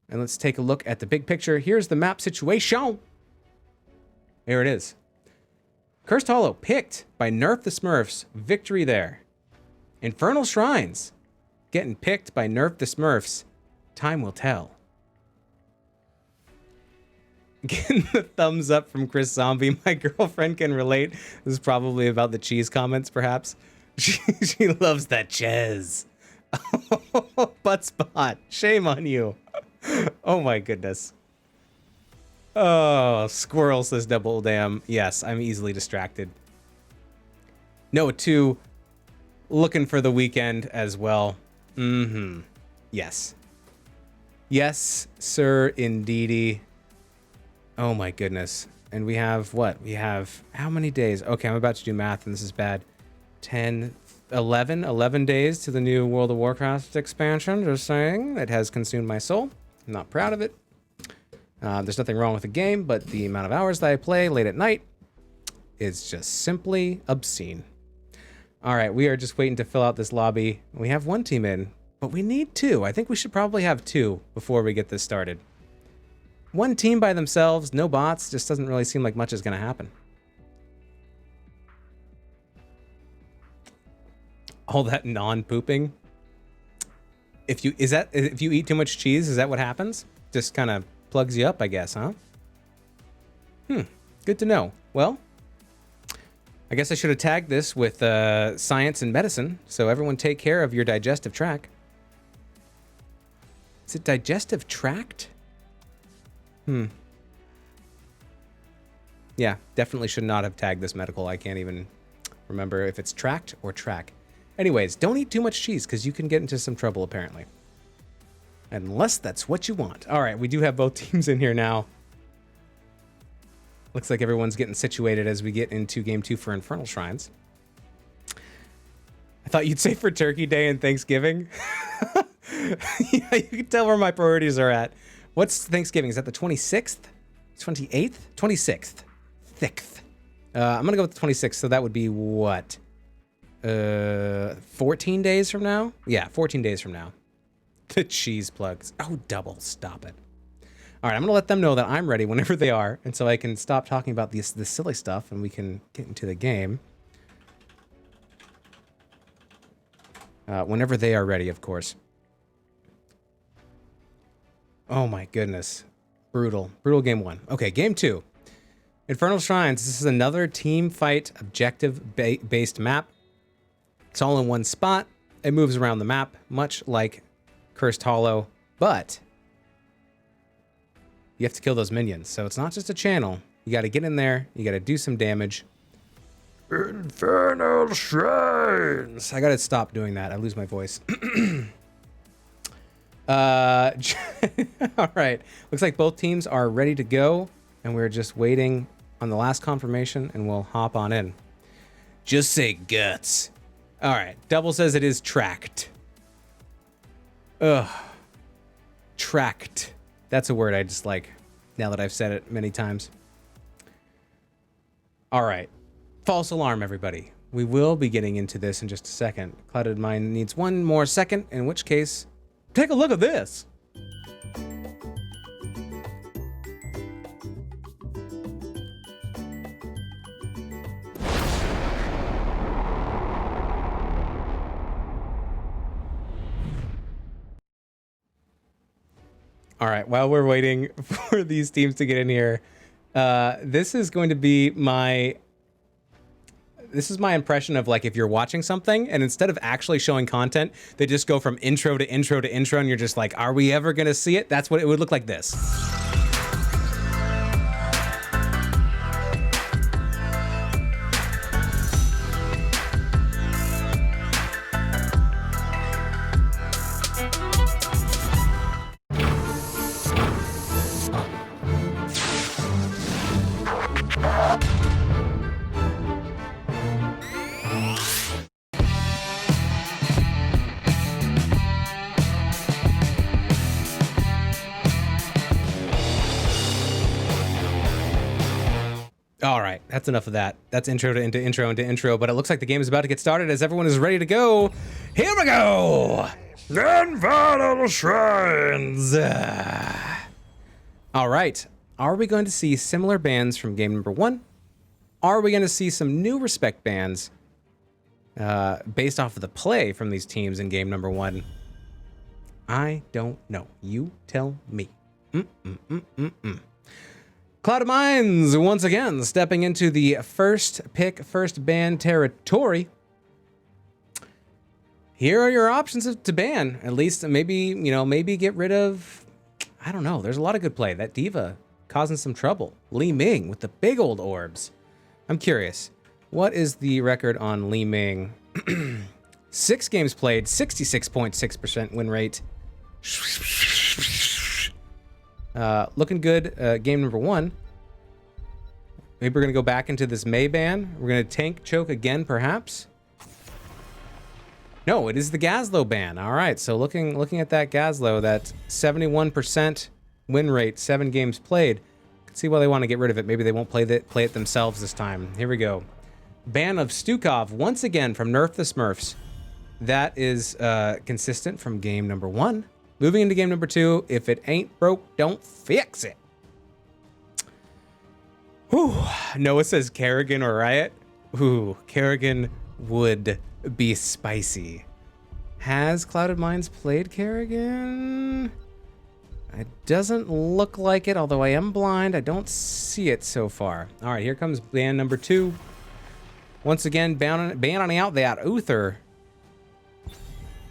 And let's take a look at the big picture. Here's the map situation. There it is. Cursed Hollow picked by Nerf the Smurfs. Victory there. Infernal Shrines getting picked by Nerf the Smurfs. Time will tell. Getting the thumbs up from Chris Zombie. My girlfriend can relate. This is probably about the cheese comments, perhaps. She loves that cheese. Butt spot. Shame on you. Oh my goodness. Oh, Squirrel says double damn. Yes, I'm easily distracted. No, 2. Looking for the weekend as well. Mm-hmm. Yes. Yes, sir, indeedy. Oh my goodness. And we have what? We have how many days? Okay, I'm about to do math and this is bad. 10, 11 days to the new World of Warcraft expansion. Just saying. It has consumed my soul. I'm not proud of it. There's nothing wrong with the game, but the amount of hours that I play late at night is just simply obscene. All right, we are just waiting to fill out this lobby. We have 1 team in, but we need 2. I think we should probably have 2 before we get this started. 1 team by themselves, no bots, just doesn't really seem like much is going to happen. All that non-pooping. If you eat too much cheese, is that what happens? Just kind of plugs you up, I guess, huh? Good to know. Well, I guess I should have tagged this with science and medicine, so everyone take care of your digestive tract. Is it digestive tract? Yeah, definitely should not have tagged this medical. I can't even remember if it's tract or track. Anyways, don't eat too much cheese because you can get into some trouble apparently. Unless that's what you want. All right, we do have both teams in here now. Looks like everyone's getting situated as we get into game 2 for Infernal Shrines. I thought you'd say for Turkey Day and Thanksgiving. Yeah, you can tell where my priorities are at. What's Thanksgiving? Is that the 26th? 28th? 26th. 6th. I'm going to go with the 26th, so that would be what? 14 days from now? Yeah, 14 days from now. The cheese plugs. Oh, double. Stop it. All right, I'm going to let them know that I'm ready whenever they are, and so I can stop talking about this silly stuff, and we can get into the game. Whenever they are ready, of course. Oh my goodness. Brutal. Brutal game 1. Okay, game 2. Infernal Shrines. This is another team fight objective-based map. It's all in one spot. It moves around the map, much like Cursed Hollow, but you have to kill those minions. So it's not just a channel. You got to get in there. You got to do some damage. Infernal Shrines. I got to stop doing that. I lose my voice. All right. Looks like both teams are ready to go, and we're just waiting on the last confirmation, and we'll hop on in. Just say guts. All right. Double says it is tracked. Ugh. Tracked. That's a word I dislike now that I've said it many times. All right. False alarm, everybody. We will be getting into this in just a second. Clouded Mind needs one more second, in which case, take a look at this. All right, while we're waiting for these teams to get in here, this is going to be my impression of, like, if you're watching something and instead of actually showing content, they just go from intro to intro to intro and you're just like, are we ever gonna see it? That's what it would look like this. All right, that's enough of that. That's intro to intro, but it looks like the game is about to get started as everyone is ready to go. Here we go! Infernal Shrines! All right, are we going to see similar bans from game number 1? Are we going to see some new respect bans based off of the play from these teams in game number 1? I don't know. You tell me. Clouded Minds, once again, stepping into the first pick, first ban territory. Here are your options to ban. At least maybe, you know, maybe get rid of, I don't know. There's a lot of good play. That Diva causing some trouble. Li Ming with the big old orbs. I'm curious. What is the record on Li Ming? 6 games played, 66.6% win rate. Looking good. Game number 1. Maybe we're gonna go back into this Mei ban. We're gonna tank choke again, perhaps. No, it is the Gazlo ban. All right, so looking at that Gazlo, that 71% win rate, 7 games played. Can see why they want to get rid of it. Maybe they won't play it themselves this time. Here we go. Ban of Stukov once again from Nerf the Smurfs. That is consistent from game number 1. Moving into game number 2, if it ain't broke, don't fix it. Whew. Noah says Kerrigan or Riot. Ooh, Kerrigan would be spicy. Has Clouded Minds played Kerrigan? It doesn't look like it, although I am blind. I don't see it so far. All right, here comes ban number 2. Once again, banning out that Uther.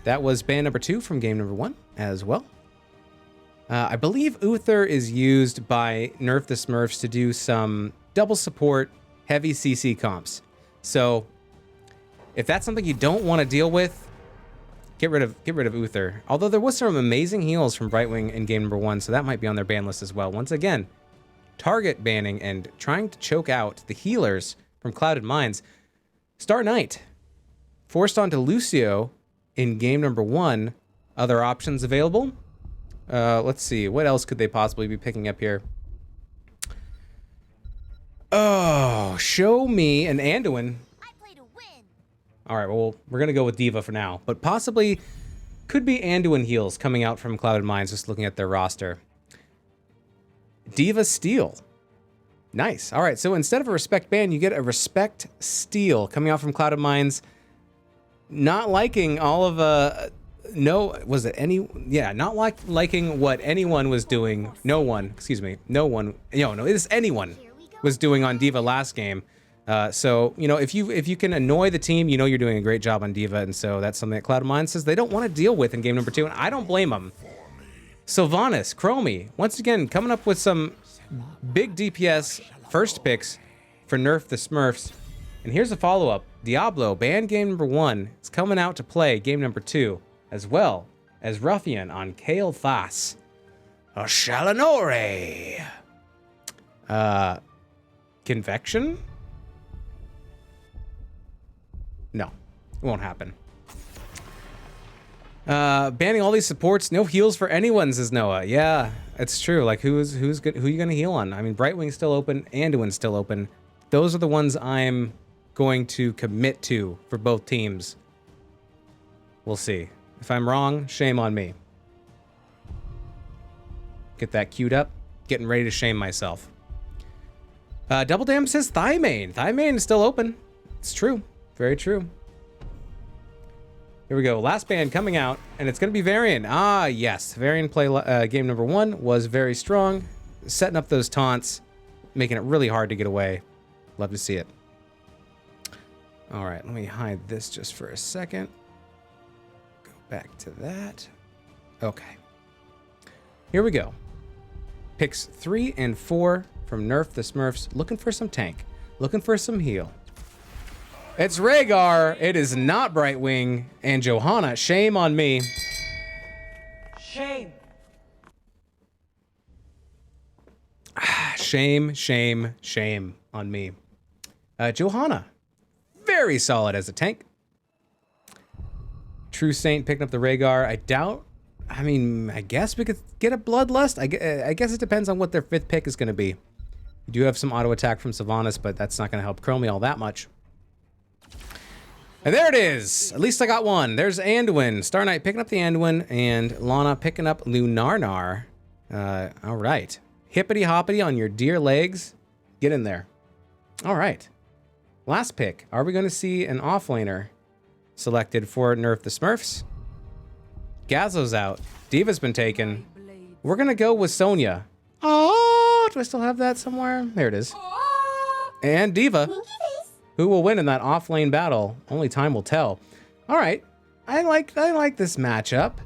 That was ban number 2 from game number 1 as well. I believe Uther is used by Nerf the Smurfs to do some double support, heavy CC comps. So if that's something you don't want to deal with, get rid of Uther. Although there was some amazing heals from Brightwing in game number 1, so that might be on their ban list as well. Once again, target banning and trying to choke out the healers from Clouded Minds. Star Knight forced onto Lucio in game number 1. Other options available? Let's see. What else could they possibly be picking up here? Oh, show me an Anduin. I play to win. All right, well, we're going to go with Diva for now. But possibly could be Anduin heals coming out from Clouded Minds, just looking at their roster. Diva Steel. Nice. All right, so instead of a Respect ban, you get a Respect Steel coming out from Clouded Minds. Not liking all of not liking what anyone was doing. No one, excuse me. No one. No, it is anyone. Here we go. was doing on Diva last game. So, you know, if you can annoy the team, you know you're doing a great job on Diva, and so that's something that Cloud of Mind says they don't want to deal with in game number 2, and I don't blame them. Sylvanas, Chromie, once again, coming up with some big DPS first picks for Nerf the Smurfs. And here's a follow-up. Diablo, banned game number 1, is coming out to play game number 2, as well as Ruffian on Kale Thas. A Shalanore. Convection? No, it won't happen. Banning all these supports, no heals for anyone, says Noah. Yeah, it's true. Like, who's good? Who are you gonna heal on? I mean, Brightwing's still open, Anduin's still open. Those are the ones I'm going to commit to for both teams. We'll see. If I'm wrong, shame on me. Get that queued up. Getting ready to shame myself. Double Dam says Thymane. Thymane is still open. It's true. Very true. Here we go. Last band coming out, and it's going to be Varian. Ah, yes. Varian play game number 1 was very strong. Setting up those taunts, making it really hard to get away. Love to see it. All right, let me hide this just for a second. Go back to that. Okay. Here we go. Picks 3 and 4 from Nerf the Smurfs. Looking for some tank. Looking for some heal. It's Rhaegar. It is not Brightwing. And Johanna, shame on me. Shame. Shame, shame, shame on me. Johanna, very solid as a tank. True Saint picking up the Rhaegar. I doubt. I mean, I guess we could get a Bloodlust. I guess it depends on what their 5th pick is going to be. You do have some auto attack from Sylvanas, but that's not going to help Chromie all that much. And there it is. At least I got one. There's Anduin. Star Knight picking up the Anduin, and Lana picking up Lunarnar. All right. Hippity hoppity on your dear legs. Get in there. All right. Last pick. Are we going to see an offlaner selected for Nerf the Smurfs? Gazzo's out. Diva's been taken. We're going to go with Sonya. Oh, do I still have that somewhere? There it is. And Diva. Who will win in that off-lane battle? Only time will tell. All right. I like this matchup.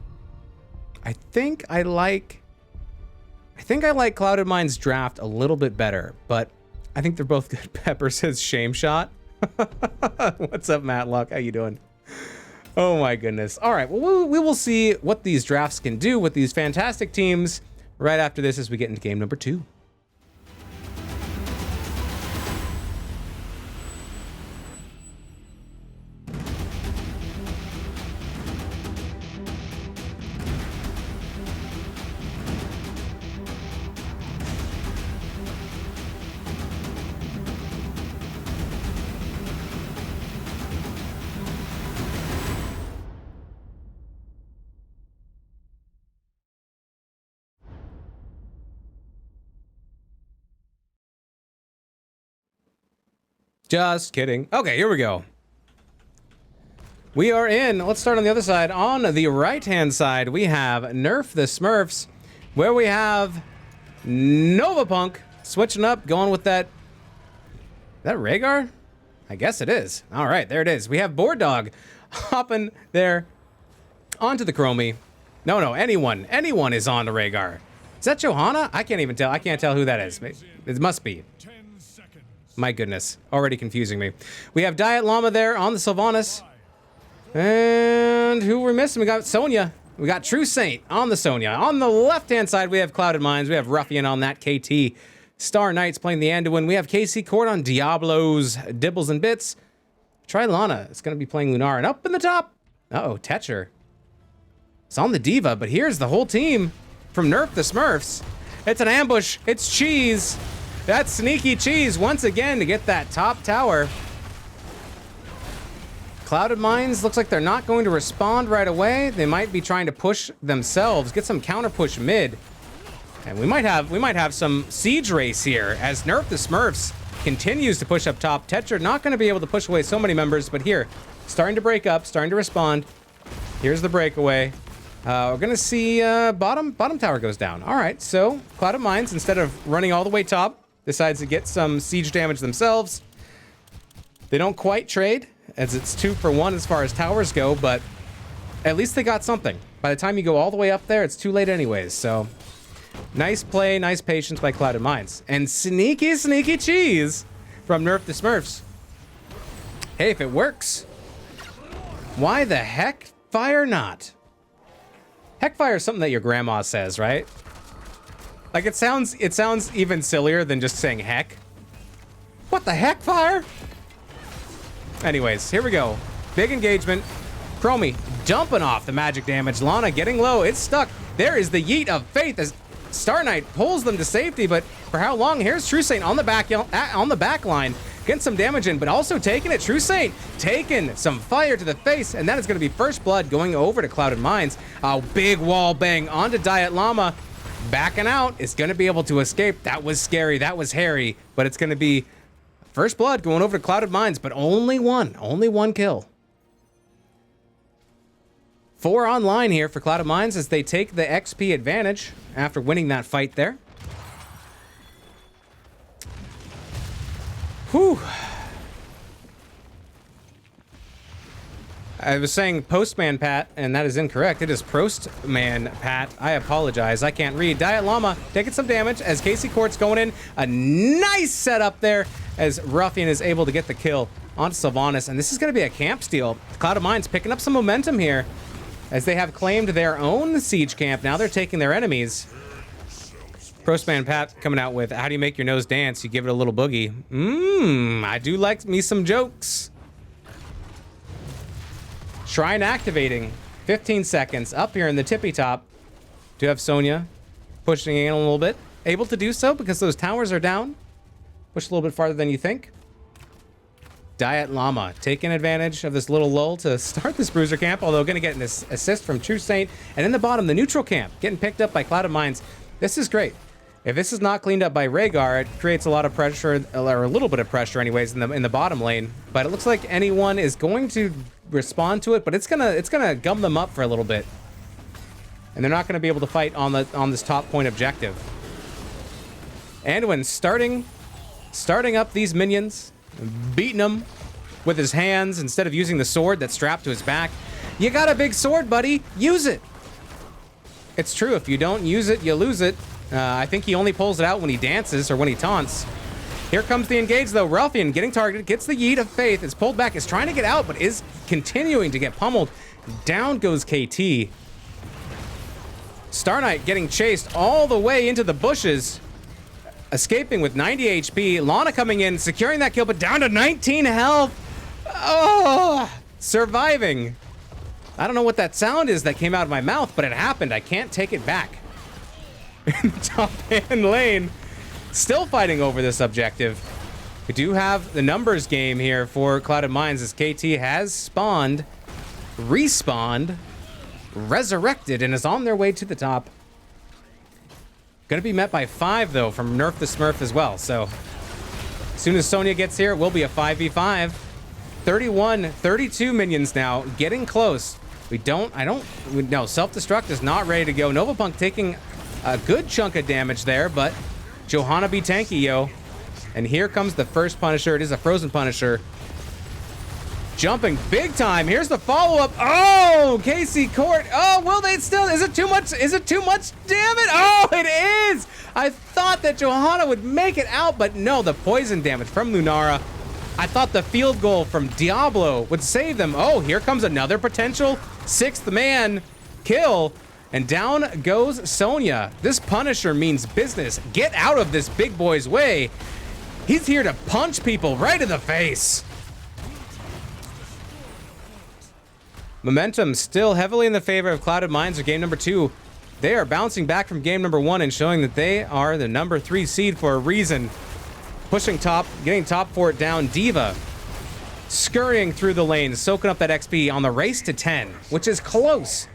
I think I like Clouded Mind's draft a little bit better, but I think they're both good. Pepper says shame shot. What's up, Matlock? How you doing? Oh my goodness. All right, well, we will see what these drafts can do with these fantastic teams right after this as we get into game number 2. Just kidding. Okay, here we go. We are in. Let's start on the other side. On the right-hand side, we have Nerf the Smurfs, where we have Novapunk switching up, going with that. Is that Rhaegar? I guess it is. All right, there it is. We have Board Dog hopping there onto the Chromie. No, anyone is on the Rhaegar. Is that Johanna? I can't even tell. I can't tell who that is. It must be. My goodness, already confusing me. We have Diet Llama there on the Sylvanas. And who we're missing? We got Sonya. We got True Saint on the Sonya. On the left-hand side, we have Clouded Minds. We have Ruffian on that KT. Star Knights playing the Anduin. We have KC Court on Diablos, Dibbles and Bits. Try Lana. It's going to be playing Lunar. And up in the top. Uh-oh, Tetcher. It's on the Diva, but here's the whole team from Nerf the Smurfs. It's an ambush. It's Cheese. That's Sneaky Cheese once again to get that top tower. Clouded Minds looks like they're not going to respond right away. They might be trying to push themselves, get some counter push mid. And we might have some siege race here as Nerf the Smurfs continues to push up top. Tetra not going to be able to push away so many members, but here, starting to break up, starting to respond. Here's the breakaway. We're going to see bottom tower goes down. All right, so Clouded Minds, instead of running all the way top, decides to get some siege damage themselves. They don't quite trade, as it's 2 for 1 as far as towers go, but at least they got something. By the time you go all the way up there, it's too late anyways, so nice play, nice patience by Clouded Minds. And sneaky, sneaky cheese from Nerf the Smurfs. Hey, if it works, why the heck fire not? Heck fire is something that your grandma says, right? Like it sounds even sillier than just saying heck. What the heck fire? Anyways, here we go. Big engagement. Chromie dumping off the magic damage. Lana getting low. It's stuck. There is the yeet of faith as Star Knight pulls them to safety, but for how long? Here's True Saint on the back line, getting some damage in, but also taking it. True Saint taking some fire to the face, and that is going to be first blood going over to Clouded Minds. A big wall bang onto Diet Llama. Backing out. It's going to be able to escape. That was scary. That was hairy, but it's going to be first blood going over to Clouded Minds, but only one kill. 4 online here for Clouded Minds as they take the XP advantage after winning that fight there. Whew. I was saying Postman Pat, and that is incorrect. It is Prostman Pat. I apologize. I can't read. Diet Llama taking some damage as Casey Court's going in. A nice setup there as Ruffian is able to get the kill onto Sylvanas. And this is going to be a camp steal. Clouded Minds picking up some momentum here as they have claimed their own siege camp. Now they're taking their enemies. Prostman Pat coming out with, how do you make your nose dance? You give it a little boogie. I do like me some jokes. Shrine activating. 15 seconds. Up here in the tippy top. Do have Sonya pushing in a little bit. Able to do so because those towers are down. Push a little bit farther than you think. Diet Llama taking advantage of this little lull to start this bruiser camp, although going to get an assist from True Saint. And in the bottom, the neutral camp getting picked up by Clouded Minds. This is great. If this is not cleaned up by Rhaegar, it creates a lot of pressure, or a little bit of pressure anyways, in the bottom lane. But it looks like anyone is going to respond to it, but it's gonna gum them up for a little bit. And they're not gonna be able to fight on this top point objective. And when starting up these minions, beating them with his hands instead of using the sword that's strapped to his back, you got a big sword, buddy. Use it. It's true. If you don't use it, you lose it. I think he only pulls it out when he dances or when he taunts. Here comes the engage, though. Ruffian getting targeted, gets the yeet of faith, is pulled back, is trying to get out, but is continuing to get pummeled. Down goes KT. Star Knight getting chased all the way into the bushes, escaping with 90 HP. Lana coming in, securing that kill, but down to 19 health. Oh, surviving. I don't know what that sound is that came out of my mouth, but it happened. I can't take it back. In the top hand lane, still fighting over this objective. We do have the numbers game here for Clouded Minds as KT has spawned, respawned, resurrected, and is on their way to the top. Gonna be met by 5 though from Nerf the Smurf as well. So as soon as Sonya gets here, it will be a 5v5. 31, 32 minions now, getting close. No, self-destruct is not ready to go. Novapunk taking a good chunk of damage there, but Johanna be tanky, yo. And here comes the first Punisher. It is a frozen Punisher. Jumping big time. Here's the follow-up. Oh, Casey Court. Oh, will they still? Is it too much? Is it too much? Damn it. Oh, it is. I thought that Johanna would make it out, but no, the poison damage from Lunara. I thought the field goal from Diablo would save them. Oh, here comes another potential 6th man kill. And down goes Sonya. This Punisher means business. Get out of this big boy's way. He's here to punch people right in the face. Momentum still heavily in the favor of Clouded Minds for game number 2. They are bouncing back from game number 1 and showing that they are the number 3 seed for a reason. Pushing top, getting top for it down. Diva scurrying through the lanes, soaking up that XP on the race to 10, which is close.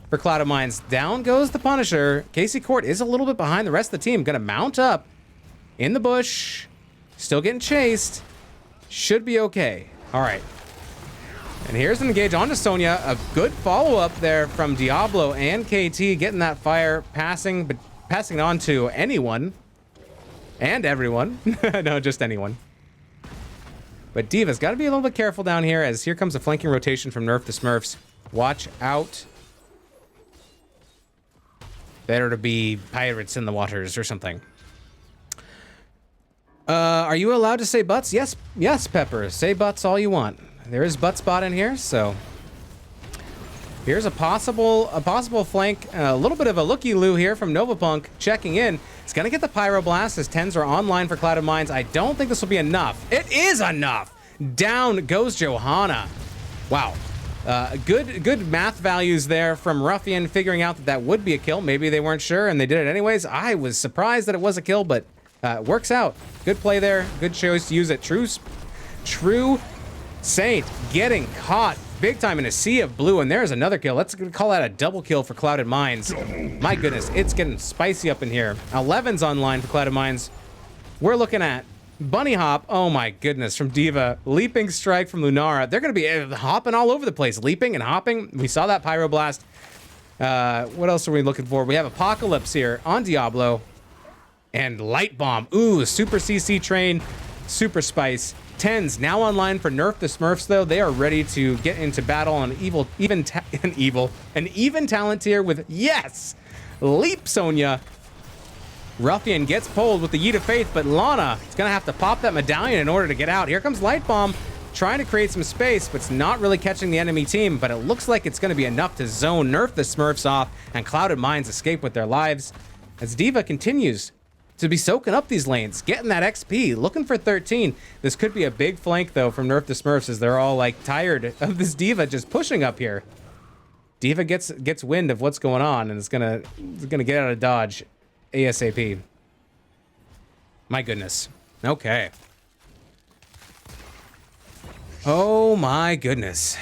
For Clouded Minds, down goes the Punisher. Casey Court is a little bit behind the rest of the team. Gonna mount up in the bush. Still getting chased. Should be okay. All right. And here's an engage onto Sonya. A good follow-up there from Diablo and KT. Getting that fire passing, but passing it on to anyone. And everyone. No, just anyone. But D.Va's got to be a little bit careful down here, as here comes a flanking rotation from Nerf the Smurfs. Watch out. Better to be pirates in the waters or something. Are you allowed to say butts? Yes, yes, Pepper. Say butts all you want. There is butt spot in here, so here's a possible flank. A little bit of a looky-loo here from Novapunk checking in. It's gonna get the Pyroblast as 10s are online for Clouded Minds. I don't think this will be enough. It is enough. Down goes Johanna. Wow. Good math values there from Ruffian, figuring out that that would be a kill. Maybe they weren't sure and they did it anyways. I was surprised that it was a kill, but works out. Good play there. Good choice to use it. True Saint getting caught big time in a sea of blue, and there's another kill. Let's call that a double kill for Clouded Minds. My goodness, it's getting spicy up in here. 11's online for Clouded Minds. We're looking at Bunny Hop. Oh my goodness, from D.Va. Leaping Strike from Lunara. They're going to be hopping all over the place, leaping and hopping. We saw that Pyroblast. What else are we looking for? We have Apocalypse here on Diablo. And Light Bomb. Ooh, Super CC Train, Super Spice. 10s now online for Nerf the Smurfs, though. They are ready to get into battle on an even talent tier with, yes, Leap Sonya. Ruffian gets pulled with the Yeet of Faith, but Lana is going to have to pop that medallion in order to get out. Here comes Light Bomb, trying to create some space, but it's not really catching the enemy team, but it looks like it's going to be enough to zone Nerf the Smurfs off, and Clouded Minds escape with their lives. As D.Va continues to be soaking up these lanes, getting that XP, looking for 13. This could be a big flank, though, from Nerf the Smurfs, as they're all, like, tired of this D.Va just pushing up here. D.Va gets wind of what's going on, and it's gonna get out of dodge ASAP. My goodness. Okay. Oh, my goodness.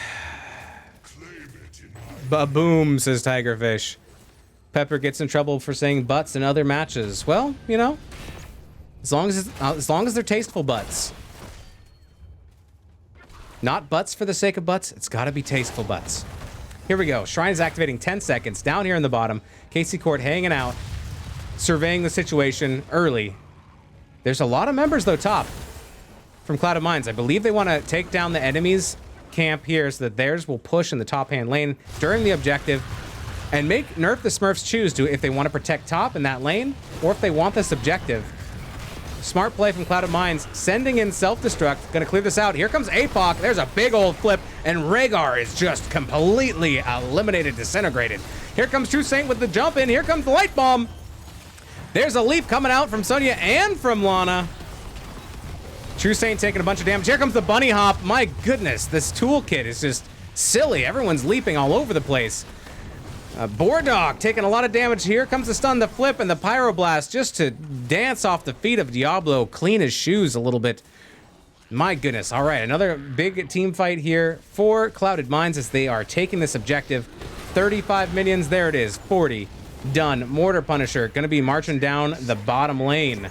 Ba-boom, says Tigerfish. Pepper gets in trouble for saying butts in other matches. Well, you know, as long as they're tasteful butts. Not butts for the sake of butts. It's got to be tasteful butts. Here we go. Shrine is activating 10 seconds. Down here in the bottom. Casey Court hanging out, surveying the situation early. There's a lot of members, though, top from Clouded Minds. I believe they want to take down the enemy's camp here so that theirs will push in the top hand lane during the objective. And make Nerf the Smurfs choose if they want to protect top in that lane, or if they want this objective. Smart play from Clouded Minds, sending in self-destruct. Gonna clear this out. Here comes Apoc. There's a big old flip, and Rhaegar is just completely eliminated, disintegrated. Here comes True Saint with the jump in. Here comes the Light Bomb. There's a leap coming out from Sonya and from Lana. True Saint taking a bunch of damage. Here comes the Bunny Hop. My goodness, this toolkit is just silly. Everyone's leaping all over the place. Boardog taking a lot of damage. Here comes the stun, the flip, and the Pyroblast just to dance off the feet of Diablo, clean his shoes a little bit. My goodness. All right, another big team fight here for Clouded Minds as they are taking this objective. 35 minions. There it is. 40. Done. Mortar Punisher going to be marching down the bottom lane.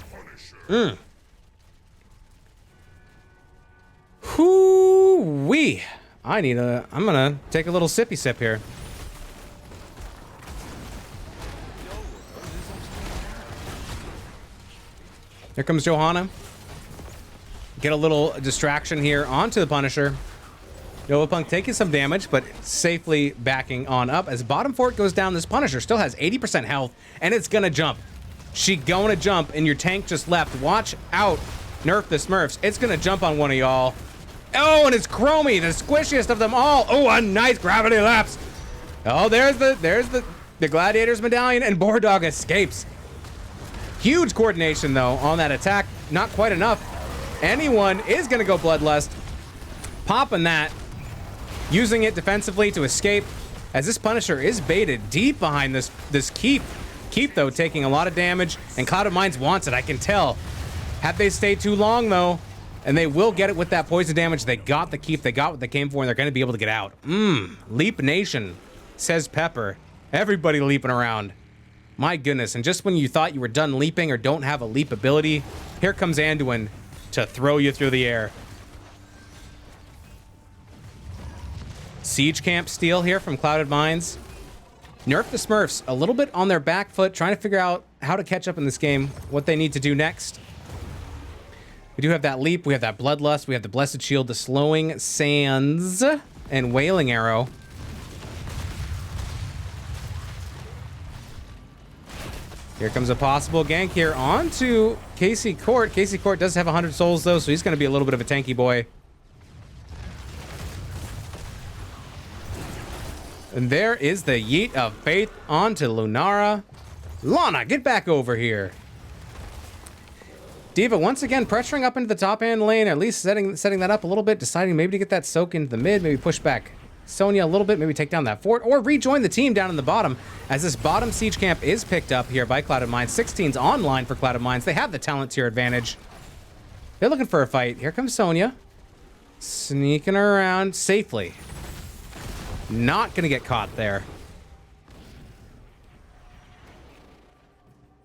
Hoo-wee. I'm going to take a little sippy sip here. Here comes Johanna. Get a little distraction here onto the Punisher. Novapunk taking some damage, but safely backing on up. As bottom fort goes down, this Punisher still has 80% health, and it's gonna jump. She gonna jump, and your tank just left. Watch out, Nerf the Smurfs. It's gonna jump on one of y'all. Oh, and it's Chromie, the squishiest of them all. Oh, a nice gravity lapse. Oh, there's the Gladiator's medallion, and Boardog escapes. Huge coordination, though, on that attack. Not quite enough. Anyone is going to go Bloodlust. Popping that. Using it defensively to escape. As this Punisher is baited deep behind this keep. Keep, though, taking a lot of damage. And Clouded Minds wants it, I can tell. Had they stayed too long, though, and they will get it with that poison damage. They got the keep. They got what they came for, and they're going to be able to get out. Leap Nation, says Pepper. Everybody leaping around. My goodness, and just when you thought you were done leaping or don't have a leap ability, here comes Anduin to throw you through the air. Siege Camp steal here from Clouded Minds. Nerf the Smurfs a little bit on their back foot, trying to figure out how to catch up in this game, what they need to do next. We do have that leap. We have that bloodlust. We have the blessed shield, the slowing sands, and wailing arrow. Here comes a possible gank here onto Casey Court. Casey Court does have 100 souls, though, so he's going to be a little bit of a tanky boy. And there is the yeet of faith onto Lunara. Lana, get back over here. D.Va once again pressuring up into the top hand lane, at least setting that up a little bit, deciding maybe to get that soak into the mid, maybe push back Sonya a little bit, maybe take down that fort, or rejoin the team down in the bottom, as this bottom siege camp is picked up here by Clouded Minds. 16's online for Clouded Minds. They have the talent tier advantage. They're looking for a fight. Here comes Sonya. Sneaking around safely. Not going to get caught there.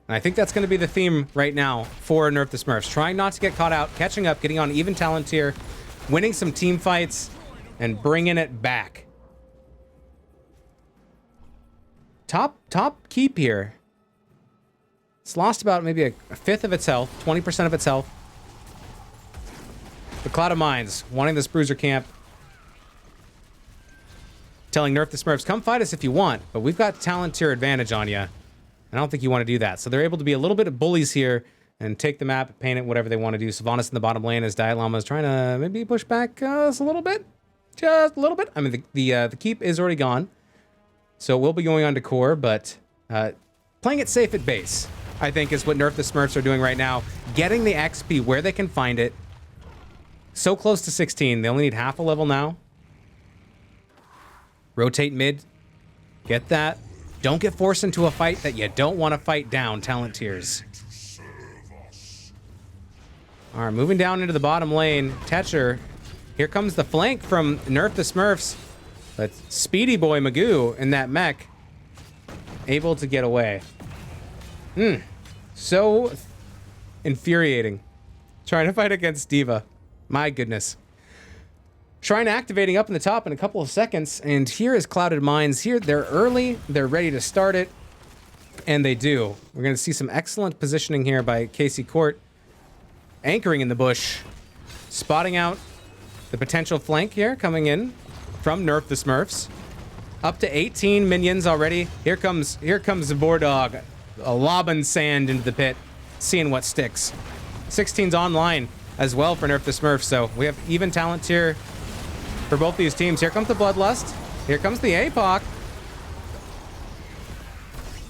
And I think that's going to be the theme right now for Nerf the Smurfs. Trying not to get caught out, catching up, getting on even talent tier, winning some team fights, and bringing it back. Top keep here. It's lost about maybe a fifth of its health, 20% of its health. The Cloud of Minds wanting this bruiser camp. Telling Nerf the Smurfs, come fight us if you want, but we've got talent tier advantage on you. I don't think you want to do that. So they're able to be a little bit of bullies here and take the map, paint it, whatever they want to do. Sylvanas in the bottom lane as Dialama is trying to maybe push back us a little bit. Just a little bit. I mean, the keep is already gone. So we'll be going on to core, but playing it safe at base, I think, is what Nerf the Smurfs are doing right now. Getting the XP where they can find it. So close to 16. They only need half a level now. Rotate mid. Get that. Don't get forced into a fight that you don't want to fight down, talent tiers. All right, moving down into the bottom lane. Tetcher. Here comes the flank from Nerf the Smurfs. But Speedy Boy Magoo in that mech. Able to get away. So infuriating. Trying to fight against D.Va. My goodness. Shrine activating up in the top in a couple of seconds, and here is Clouded Minds. Here, they're early, they're ready to start it, and they do. We're going to see some excellent positioning here by Casey Court. Anchoring in the bush, spotting out the potential flank here, coming in from Nerf the Smurfs. Up to 18 minions already. Here comes the Boar Dog, lobbing sand into the pit, seeing what sticks. 16's online as well for Nerf the Smurfs, so we have even talent here for both these teams. Here comes the Bloodlust. Here comes the APOC.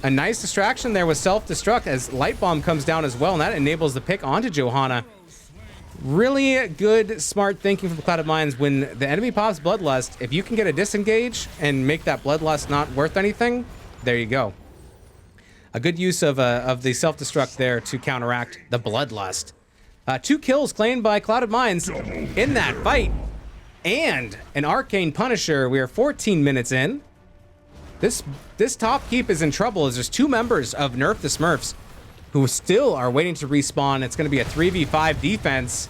A nice distraction there with self-destruct as Light Bomb comes down as well, and that enables the pick onto Johanna. Really good, smart thinking from Clouded Minds. When the enemy pops Bloodlust, if you can get a disengage and make that Bloodlust not worth anything, there you go. A good use of the self-destruct there to counteract the Bloodlust. 2 kills claimed by Clouded Minds in that fight. And an Arcane Punisher. We are 14 minutes in. This top keep is in trouble as there's 2 members of Nerf the Smurfs who still are waiting to respawn. It's going to be a 3v5 defense.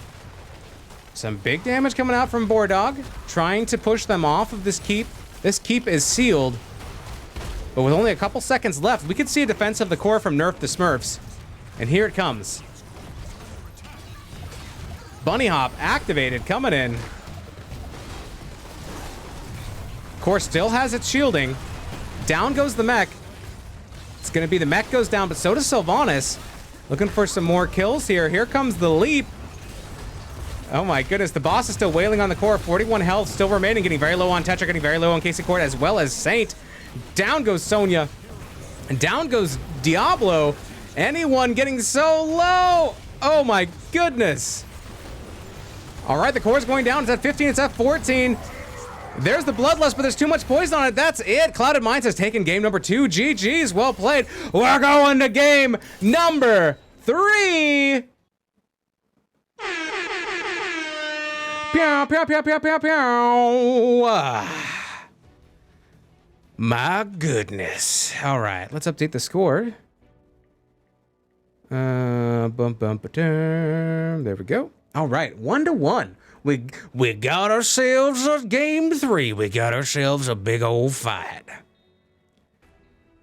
Some big damage coming out from Boar Dog, trying to push them off of this keep. This keep is sealed, but with only a couple seconds left, we could see a defense of the core from Nerf the Smurfs. And here it comes. Bunny Hop activated, coming in. Core still has its shielding. Down goes the mech. It's going to be the mech goes down, but so does Sylvanas. Looking for some more kills here. Here comes the leap. Oh my goodness, the boss is still wailing on the core. 41 health still remaining, getting very low on Tetra, getting very low on Casey Court, as well as Saint. Down goes Sonya. And down goes Diablo. Anyone getting so low? Oh my goodness. All right, the core's going down. It's at 15, it's at 14. There's the Bloodlust, but there's too much poison on it. That's it. Clouded Minds has taken game number 2. GG's, well played. We're going to game number 3. Pew, pew, pew, pew, pew, pew. My goodness. All right, let's update the score. There we go. All right, 1-1. We got ourselves a game 3. We got ourselves a big old fight.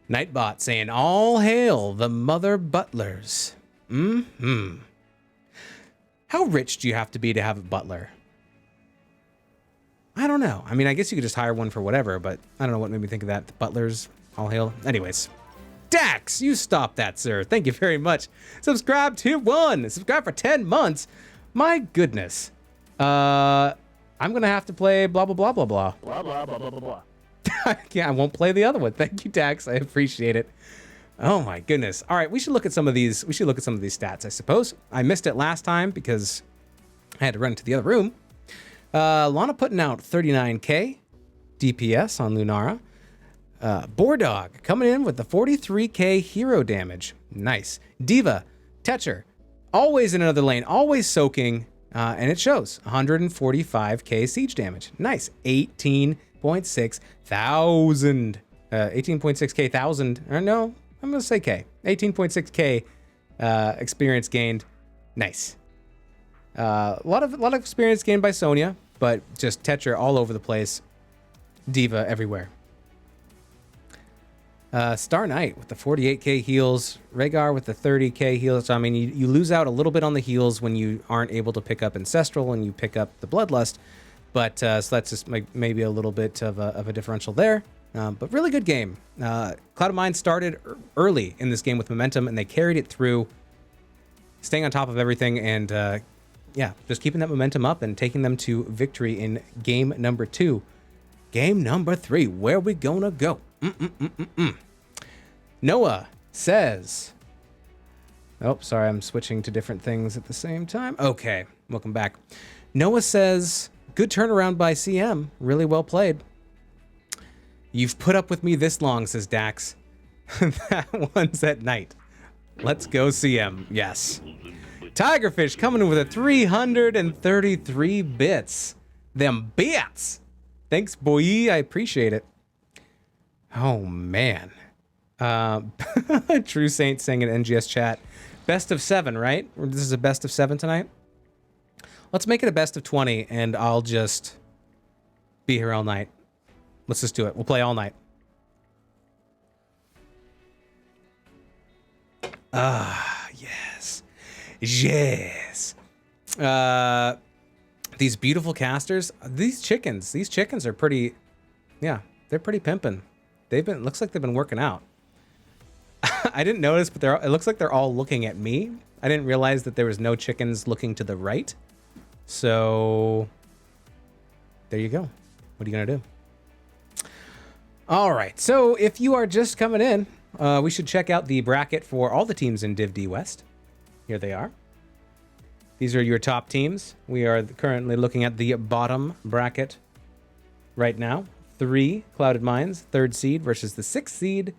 Nightbot saying, all hail the mother butlers. How rich do you have to have a butler? I don't know. I mean, I guess you could just hire one for whatever, but I don't know what made me think of that. The butlers, all hail. Anyways. Dax, you stop that, sir. Thank you very much. Subscribe to 1. Subscribe for 10 months. My goodness. I'm going to have to play blah, blah, blah, blah, blah. Blah, blah, blah, blah, blah, blah. I won't play the other one. Thank you, Dax. I appreciate it. Oh my goodness. All right, we should look at some of these. We should look at some of these stats, I suppose. I missed it last time because I had to run to the other room. Lana putting out 39k DPS on Lunara. Boardog coming in with the 43k hero damage. Nice. Diva, Tetcher, always in another lane, always soaking, and it shows 145k siege damage. Nice. 18.6 thousand. 18.6k thousand. Or no, I'm gonna say k. 18.6k experience gained. Nice. A lot of experience gained by Sonya, but just Tetcher all over the place. Diva everywhere. Star Knight with the 48k heals. Rhaegar with the 30k heals. So, I mean, you lose out a little bit on the heals when you aren't able to pick up Ancestral and you pick up the Bloodlust. But so that's just maybe a little bit of a differential there. But really good game. Cloud of Mine started early in this game with momentum, and they carried it through, staying on top of everything, and yeah, just keeping that momentum up and taking them to victory in game number 2. Game number 3, where we gonna go? Noah says, oh, sorry, I'm switching to different things at the same time. Okay, welcome back. Noah says, good turnaround by CM. Really well played. You've put up with me this long, says Dax. That one's at night. Let's go, CM. Yes. Tigerfish coming in with a 333 bits. Them bits. Thanks, boy. I appreciate it. Oh, man. True Saint saying in NGS chat. Best of 7, right? This is a best of 7 tonight? Let's make it a best of 20, and I'll just be here all night. Let's just do it. We'll play all night. Ah, yes. Yes. These beautiful casters. These chickens are pretty, yeah, they're pretty pimping. Looks like they've been working out. I didn't notice, but it looks like they're all looking at me. I didn't realize that there was no chickens looking to the right. So there you go. What are you gonna do? All right. So if you are just coming in, we should check out the bracket for all the teams in Div D West. Here they are. These are your top teams. We are currently looking at the bottom bracket right now. 3 Clouded Mines, 3rd seed versus the 6th seed,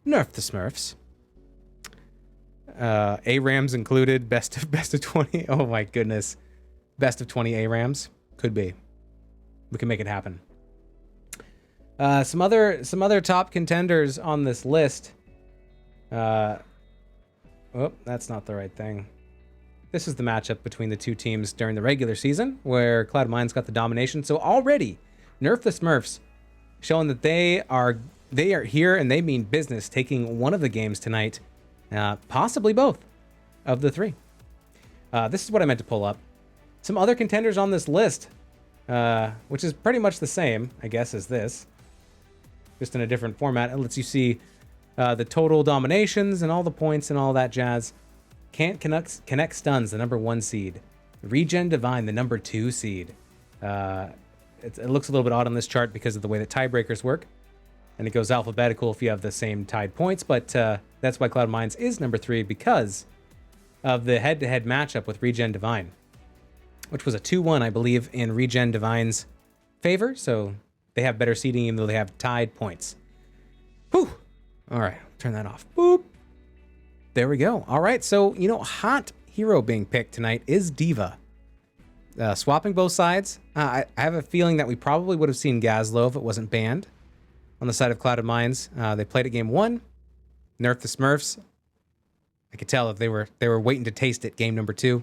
Nerf the Smurfs. ARAMs included, best of 20. Oh my goodness. Best of 20 ARAMs. Could be. We can make it happen. Some other top contenders on this list. Oh, that's not the right thing. This is the matchup between the two teams during the regular season, where Cloud Mines got the domination. So already, Nerf the Smurfs showing that they are here and they mean business, taking one of the games tonight, possibly both of the 3. This is what I meant to pull up. Some other contenders on this list, which is pretty much the same, I guess, as this, just in a different format. It lets you see the total dominations and all the points and all that jazz. Can't connect stuns, the number 1 seed. Regen Divine, the number 2 seed. It looks a little bit odd on this chart because of the way that tiebreakers work. And it goes alphabetical if you have the same tied points, but that's why Cloud Mines is number 3, because of the head-to-head matchup with Regen Divine, which was a 2-1, I believe, in Regen Divine's favor. So they have better seeding even though they have tied points. Whew. All right, turn that off. Boop. There we go. All right, so, hot hero being picked tonight is Diva. Swapping both sides. I have a feeling that we probably would have seen Gazlo if it wasn't banned on the side of Clouded Mines. They played at game 1. Nerf the Smurfs. I could tell if they were waiting to taste it. Game number 2,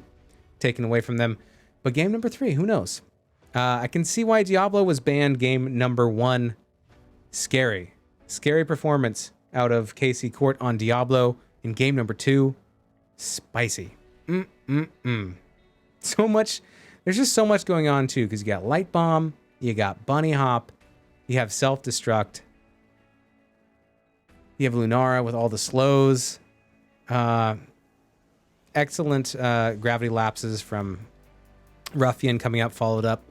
taken away from them. But game number 3, who knows? I can see why Diablo was banned game number 1. Scary performance out of KC Court on Diablo in game number 2. Spicy. So much. There's just so much going on too, because you got Light Bomb, you got Bunny Hop, you have Self-Destruct, you have Lunara with all the slows. Excellent gravity lapses from Ruffian coming up, followed up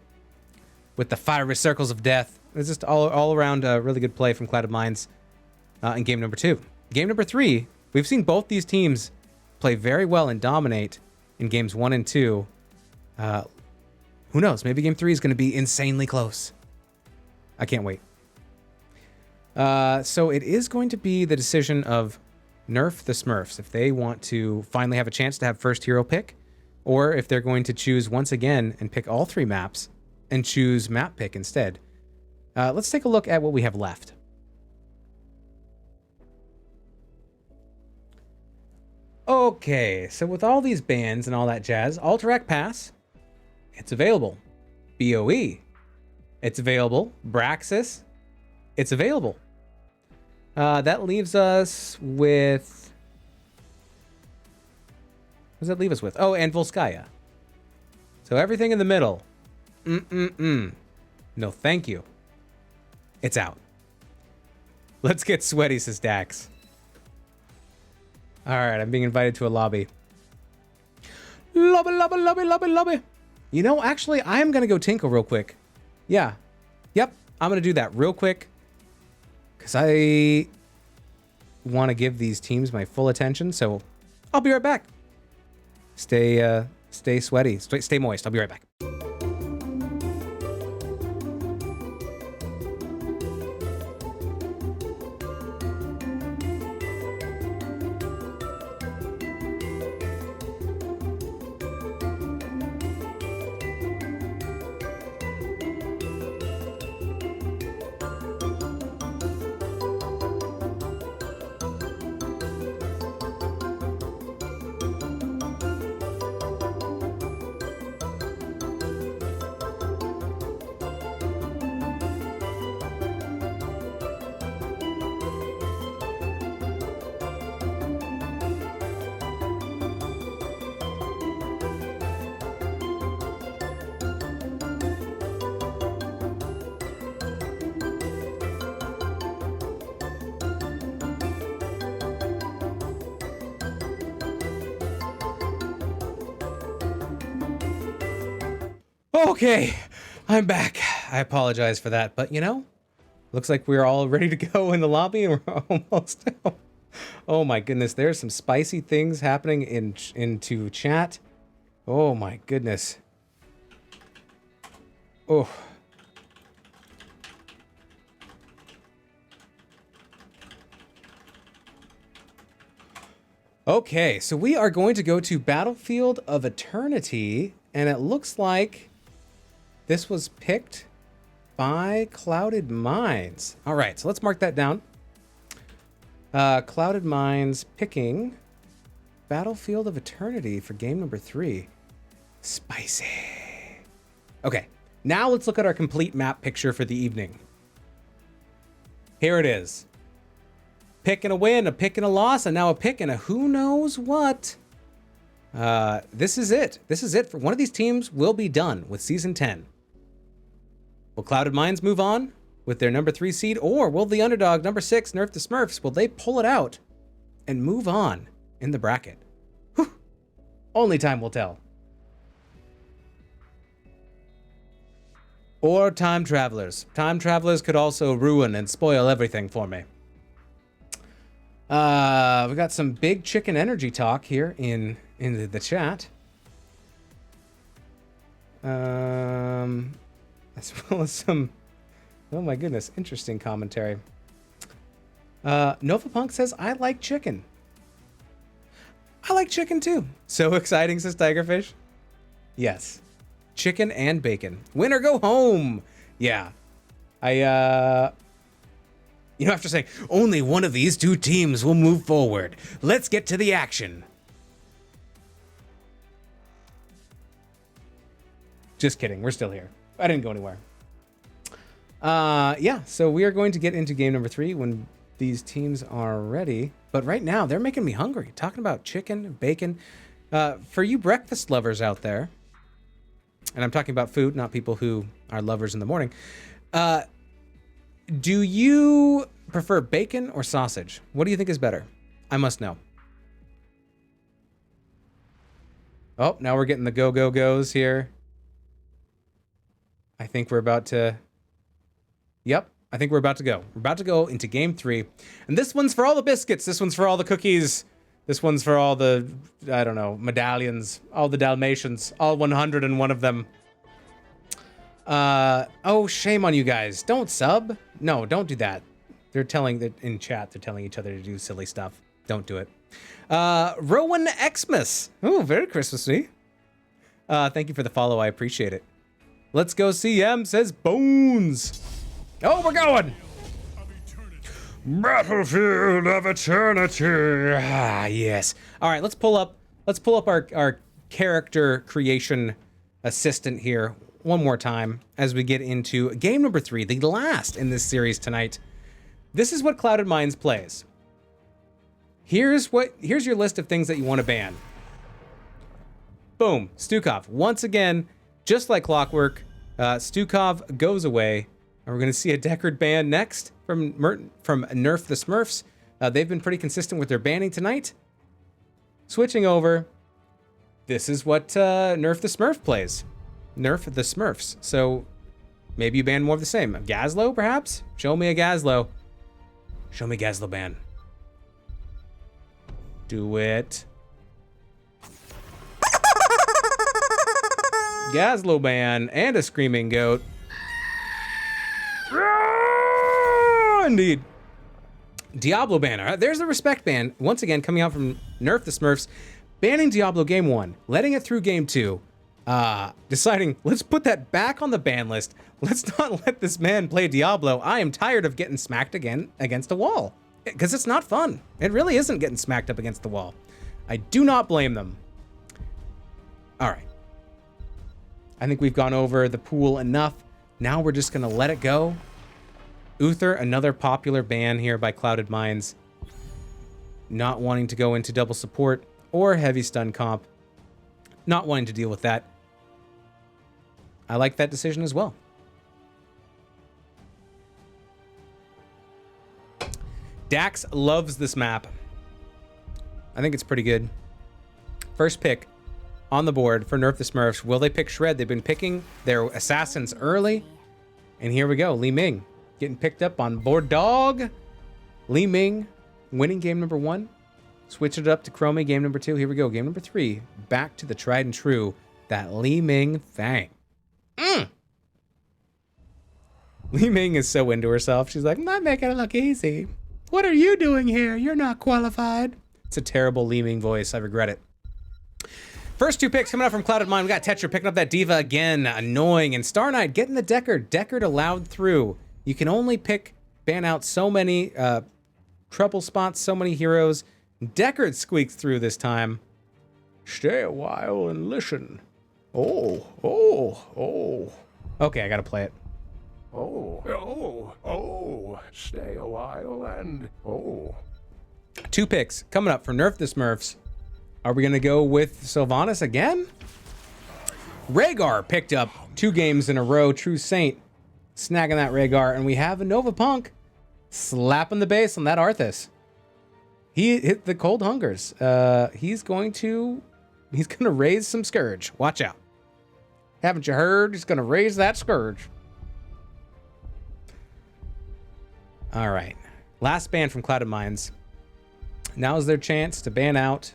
with the fiery circles of death. It's just all around a really good play from Clouded Minds in game number 2. Game number 3, we've seen both these teams play very well and dominate in games 1 and 2. Who knows? Maybe game 3 is going to be insanely close. I can't wait. So it is going to be the decision of Nerf the Smurfs if they want to finally have a chance to have first hero pick, or if they're going to choose once again and pick all 3 maps and choose map pick instead. Let's take a look at what we have left. Okay, so with all these bans and all that jazz, Alterac Pass, it's available. BOE, it's available. Braxis, it's available. That leaves us with... What does that leave us with? Oh, and Volskaya. So everything in the middle. No, thank you. It's out. Let's get sweaty, says Dax. All right, I'm being invited to a lobby. Lobby. You know, actually, I am going to go tinkle real quick. Yeah. Yep, I'm going to do that real quick. Because I want to give these teams my full attention, so I'll be right back. Stay sweaty. Stay moist. I'll be right back. Okay, I'm back. I apologize for that, but you know, looks like we're all ready to go in the lobby, and we're almost. Oh my goodness, there's some spicy things happening into chat. Oh my goodness. Oh. Okay, so we are going to go to Battlefield of Eternity, and it looks like this was picked by Clouded Minds. All right, so let's mark that down. Clouded Minds picking Battlefield of Eternity for game number 3. Spicy. Okay, now let's look at our complete map picture for the evening. Here it is. Pick and a win, a pick and a loss, and now a pick and a who knows what. This is it. This is it. For one of these teams will be done with Season 10. Will Clouded Minds move on with their number 3 seed, or will the underdog, number 6, Nerf the Smurfs, will they pull it out and move on in the bracket? Whew. Only time will tell. Or time travelers. Time travelers could also ruin and spoil everything for me. We got some big chicken energy talk here in the chat. As well as some, oh my goodness, interesting commentary. Novapunk says, I like chicken. I like chicken too. So exciting, says Tigerfish. Yes. Chicken and bacon. Win or go home. Yeah. After saying, only one of these 2 teams will move forward. Let's get to the action. Just kidding. We're still here. I didn't go anywhere. Yeah, so we are going to get into game number 3 when these teams are ready. But right now, they're making me hungry. Talking about chicken, bacon. For you breakfast lovers out there, and I'm talking about food, not people who are lovers in the morning. Do you prefer bacon or sausage? What do you think is better? I must know. Oh, now we're getting the go-go-goes here. I think we're about to... Yep, I think we're about to go. We're about to go into game 3. And this one's for all the biscuits. This one's for all the cookies. This one's for all the, I don't know, medallions. All the Dalmatians. All 101 of them. Oh, shame on you guys. Don't sub. No, don't do that. They're telling, in chat, they're telling each other to do silly stuff. Don't do it. Rowan Xmas. Oh, very Christmassy. Thank you for the follow. I appreciate it. Let's go CM says Bones. Oh, we're going. Battlefield of Eternity. Ah, yes. All right, let's pull up our character creation assistant here one more time as we get into game number 3, the last in this series tonight. This is what Clouded Minds plays. Here's your list of things that you want to ban. Boom, Stukov. Once again, just like clockwork, Stukov goes away, and we're going to see a Deckard ban next from Nerf the Smurfs. They've been pretty consistent with their banning tonight. Switching over, this is what Nerf the Smurf plays. Nerf the Smurfs. So maybe you ban more of the same. Gazlo, perhaps? Show me a Gazlo. Show me Gazlo ban. Do it. Gazlo ban and a screaming goat. Indeed. Diablo ban. All right, there's the respect ban. Once again, coming out from Nerf the Smurfs. Banning Diablo game 1. Letting it through game 2. Deciding, let's put that back on the ban list. Let's not let this man play Diablo. I am tired of getting smacked again against a wall. Because it's not fun. It really isn't getting smacked up against the wall. I do not blame them. All right. I think we've gone over the pool enough. Now we're just going to let it go. Uther, another popular ban here by Clouded Minds. Not wanting to go into double support or heavy stun comp. Not wanting to deal with that. I like that decision as well. Dax loves this map. I think it's pretty good. First pick on the board for Nerf the Smurfs. Will they pick Shred? They've been picking their assassins early. And here we go. Li Ming getting picked up on board dog. Li Ming winning game number 1. Switch it up to Chromie game number 2. Here we go. Game number 3. Back to the tried and true. That Li Ming thing. Li Ming is so into herself. She's like, I'm not making it look easy. What are you doing here? You're not qualified. It's a terrible Li Ming voice. I regret it. First 2 picks coming out from Clouded Mind. We got Tetra picking up that Diva again. Annoying. And Star Knight getting the Deckard. Deckard allowed through. You can only ban out so many trouble spots, so many heroes. Deckard squeaks through this time. Stay a while and listen. Oh. Okay, I gotta play it. Stay a while and 2 picks coming up for Nerf the Smurfs. Are we gonna go with Sylvanas again? Rhaegar picked up 2 games in a row. True Saint snagging that Rhaegar, and we have a Nova Punk slapping the base on that Arthas. He hit the Cold Hungers. He's gonna raise some Scourge. Watch out. Haven't you heard? He's gonna raise that Scourge. All right. Last ban from Clouded Minds. Now is their chance to ban out,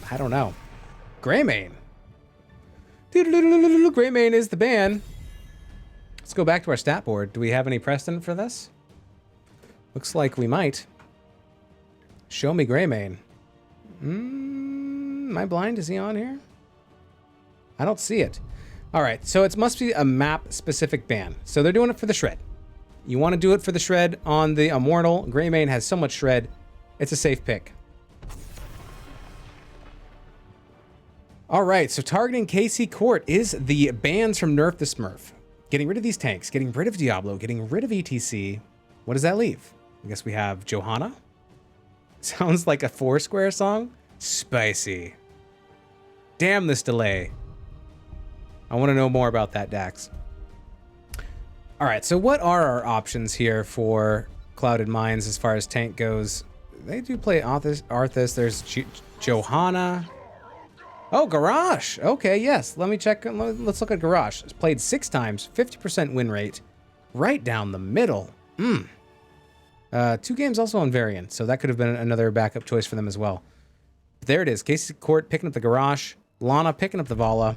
I don't know, Greymane. Greymane is the ban. Let's go back to our stat board. Do we have any precedent for this? Looks like we might. Show me Greymane. Am I blind? Is he on here? I don't see it. All right, so it must be a map-specific ban. So they're doing it for the Shred. You want to do it for the Shred on the Immortal. Greymane has so much Shred. It's a safe pick. All right, so targeting KC Court is the bans from Nerf the Smurf. Getting rid of these tanks, getting rid of Diablo, getting rid of ETC. What does that leave? I guess we have Johanna. Sounds like a Foursquare song. Spicy. Damn this delay. I want to know more about that, Dax. All right, so what are our options here for Clouded Mines as far as tank goes? They do play Arthas. There's Johanna. Oh, Garrosh. Okay, yes. Let me check. Let's look at Garrosh. It's played 6 times, 50% win rate. Right down the middle. 2 games also on Varian, so that could have been another backup choice for them as well. But there it is. Casey Court picking up the Garrosh. Lana picking up the Vala.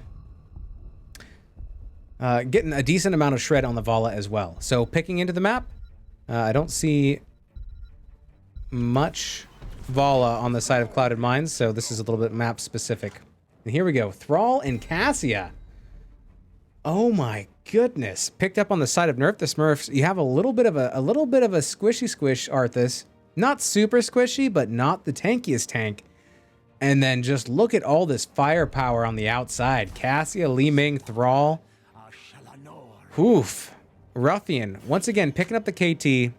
Getting a decent amount of shred on the Vala as well. So picking into the map, I don't see much Vala on the side of Clouded Mines, so this is a little bit map specific. And here we go. Thrall and Cassia. Oh my goodness. Picked up on the side of Nerf the Smurfs. You have a little bit of a squishy squish Arthas. Not super squishy, but not the tankiest tank. And then just look at all this firepower on the outside. Cassia, Li Ming, Thrall. Oof. Ruffian. Once again, picking up the KT.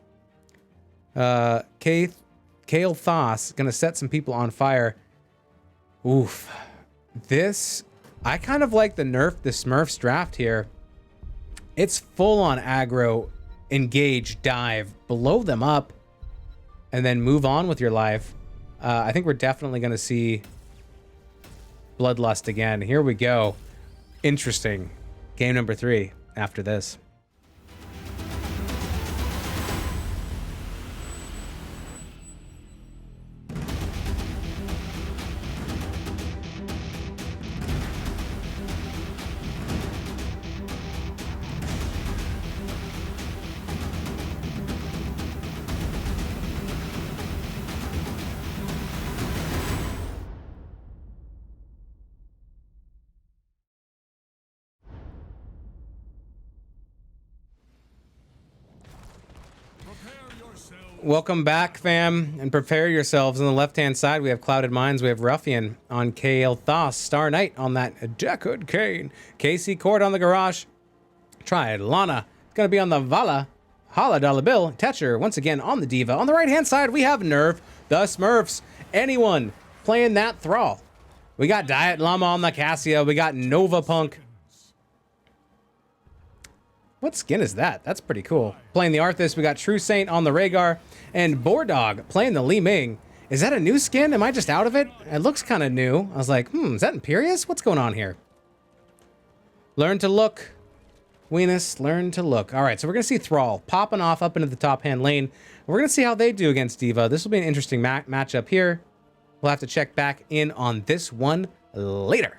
Kale Thos gonna set some people on fire. Oof. This, I kind of like the Nerf the Smurfs draft here. It's full on aggro, engage, dive, blow them up, and then move on with your life. I think we're definitely gonna see Bloodlust again. Here we go. Interesting. Game number 3 after this. Welcome back, fam, and prepare yourselves. On the left-hand side, we have Clouded Mines. We have Ruffian on KL Thos. Star Knight on that Deckard Kane. Casey Court on the Garrosh. Triad. Lana going to be on the Vala. Hala Dollar Bill. Tetcher once again on the Diva. On the right-hand side, we have Nerf the Smurfs. Anyone playing that Thrall? We got Diet Llama on the Cassia. We got Nova Punk. What skin is that? That's pretty cool. Playing the Arthas, we got True Saint on the Rhaegar. And Boardog playing the Li Ming. Is that a new skin? Am I just out of it? It looks kind of new. I was like, is that Imperious? What's going on here? Learn to look. Weenus, learn to look. All right, so we're going to see Thrall popping off up into the top-hand lane. We're going to see how they do against Diva. This will be an interesting matchup here. We'll have to check back in on this one later.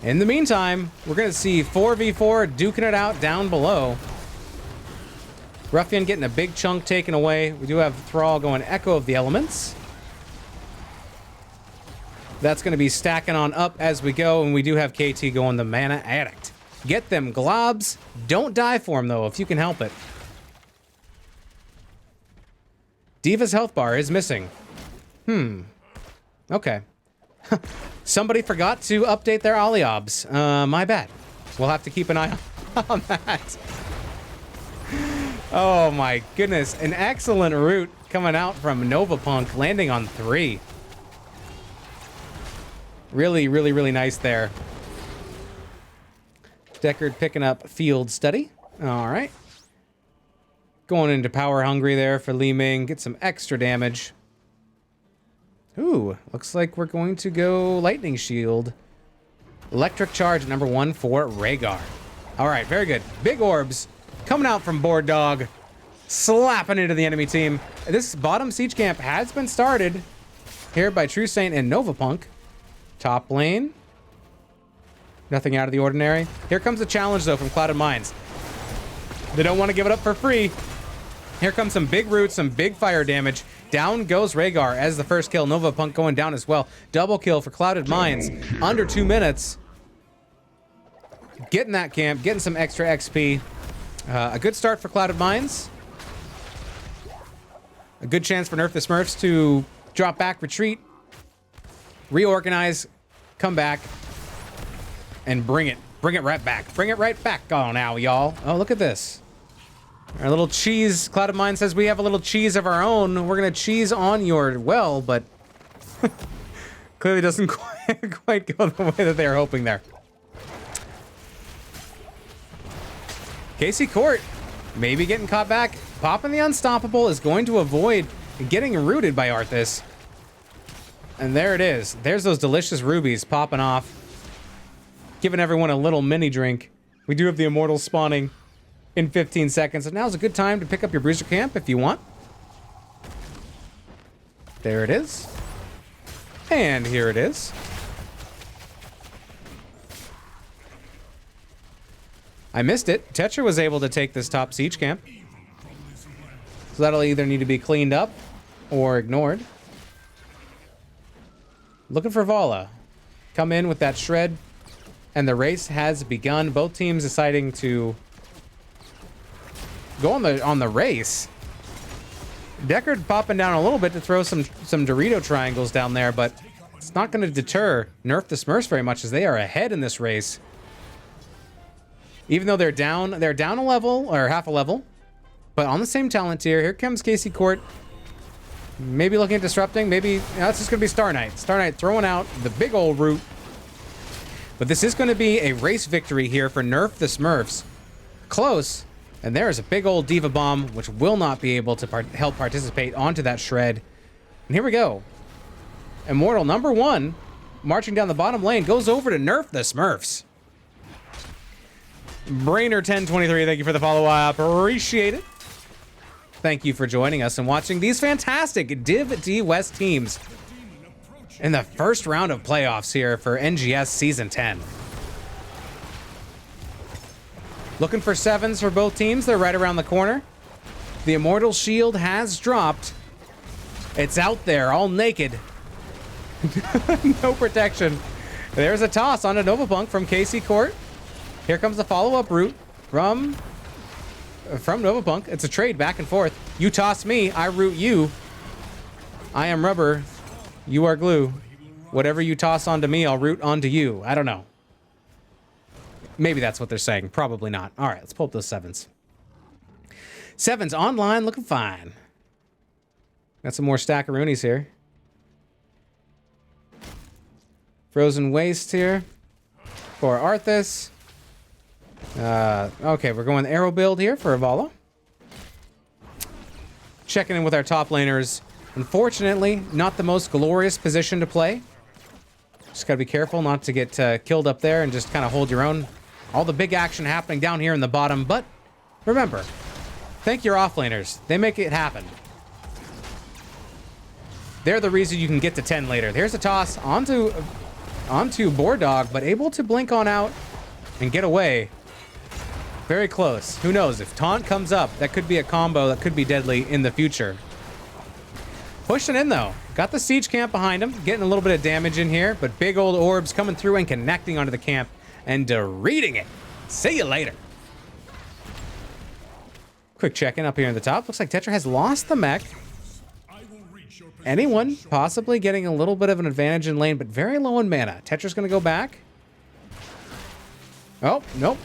In the meantime, we're going to see 4v4 duking it out down below. Ruffian getting a big chunk taken away. We do have Thrall going Echo of the Elements. That's going to be stacking on up as we go, and we do have KT going the Mana Addict. Get them globs. Don't die for him, though, if you can help it. Diva's health bar is missing. Okay. Somebody forgot to update their Aliobs. My bad. We'll have to keep an eye on that. Oh my goodness. An excellent route coming out from Novapunk, landing on 3. Really, really, really nice there. Deckard picking up Field Study. All right. Going into Power Hungry there for Li Ming. Get some extra damage. Ooh, looks like we're going to go Lightning Shield. Electric Charge number 1 for Rhaegar. All right, very good. Big orbs coming out from Board Dog, slapping into the enemy team. This bottom siege camp has been started here by True Saint and Novapunk. Top lane. Nothing out of the ordinary. Here comes the challenge, though, from Clouded Mines. They don't want to give it up for free. Here comes some big roots, some big fire damage. Down goes Rhaegar as the first kill. Novapunk going down as well. Double kill for Clouded Mines. Under 2 minutes. Getting that camp, getting some extra XP. A good start for Clouded Mines. A good chance for Nerf the Smurfs to drop back, retreat, reorganize, come back, and bring it. Bring it right back. Bring it right back on now, y'all. Oh, look at this. Our little cheese. Clouded Mine says we have a little cheese of our own. We're going to cheese on your well, but clearly doesn't quite quite go the way that they were hoping there. Casey Court, maybe getting caught back. Popping the Unstoppable is going to avoid getting rooted by Arthas. And there it is. There's those delicious rubies popping off. Giving everyone a little mini drink. We do have the Immortals spawning in 15 seconds. So now's a good time to pick up your Bruiser Camp if you want. There it is. And here it is. I missed it. Tetra was able to take this top siege camp. So that'll either need to be cleaned up or ignored. Looking for Vala. Come in with that shred. And the race has begun. Both teams deciding to go on the race. Deckard popping down a little bit to throw some Dorito triangles down there, but it's not going to deter Nerf the Smurfs very much as they are ahead in this race. Even though they're down a level or half a level, but on the same talent tier. Here comes Casey Court. Maybe looking at disrupting. Maybe that's just going to be Star Knight. Star Knight throwing out the big old root. But this is going to be a race victory here for Nerf the Smurfs. Close. And there is a big old Diva Bomb, which will not be able to help participate onto that shred. And here we go. Immortal number 1, marching down the bottom lane, goes over to Nerf the Smurfs. Brainer1023, thank you for the follow. I appreciate it. Thank you for joining us and watching these fantastic Div D West teams in the first round of playoffs here for NGS Season 10. Looking for 7s for both teams. They're right around the corner. The Immortal Shield has dropped. It's out there, all naked. No protection. There's a toss onto Novapunk from Casey Court. Here comes the follow-up route from Novapunk. It's a trade back and forth. You toss me, I root you. I am rubber. You are glue. Whatever you toss onto me, I'll root onto you. I don't know. Maybe that's what they're saying. Probably not. All right, let's pull up those 7s. 7s online, looking fine. Got some more stackaroonies here. Frozen Waste here for Arthas. Okay, we're going arrow build here for Vala. Checking in with our top laners. Unfortunately, not the most glorious position to play. Just gotta be careful not to get killed up there and just kind of hold your own. All the big action happening down here in the bottom, but remember, thank your offlaners. They make it happen. They're the reason you can get to 10 later. There's a toss onto Boar Dog, but able to blink on out and get away. Very close. Who knows? If Taunt comes up, that could be a combo that could be deadly in the future. Pushing in, though. Got the siege camp behind him. Getting a little bit of damage in here, but big old orbs coming through and connecting onto the camp and reading it. See you later. Quick check-in up here in the top. Looks like Tetra has lost the mech. Anyone possibly getting a little bit of an advantage in lane, but very low in mana. Tetra's going to go back. Oh, nope.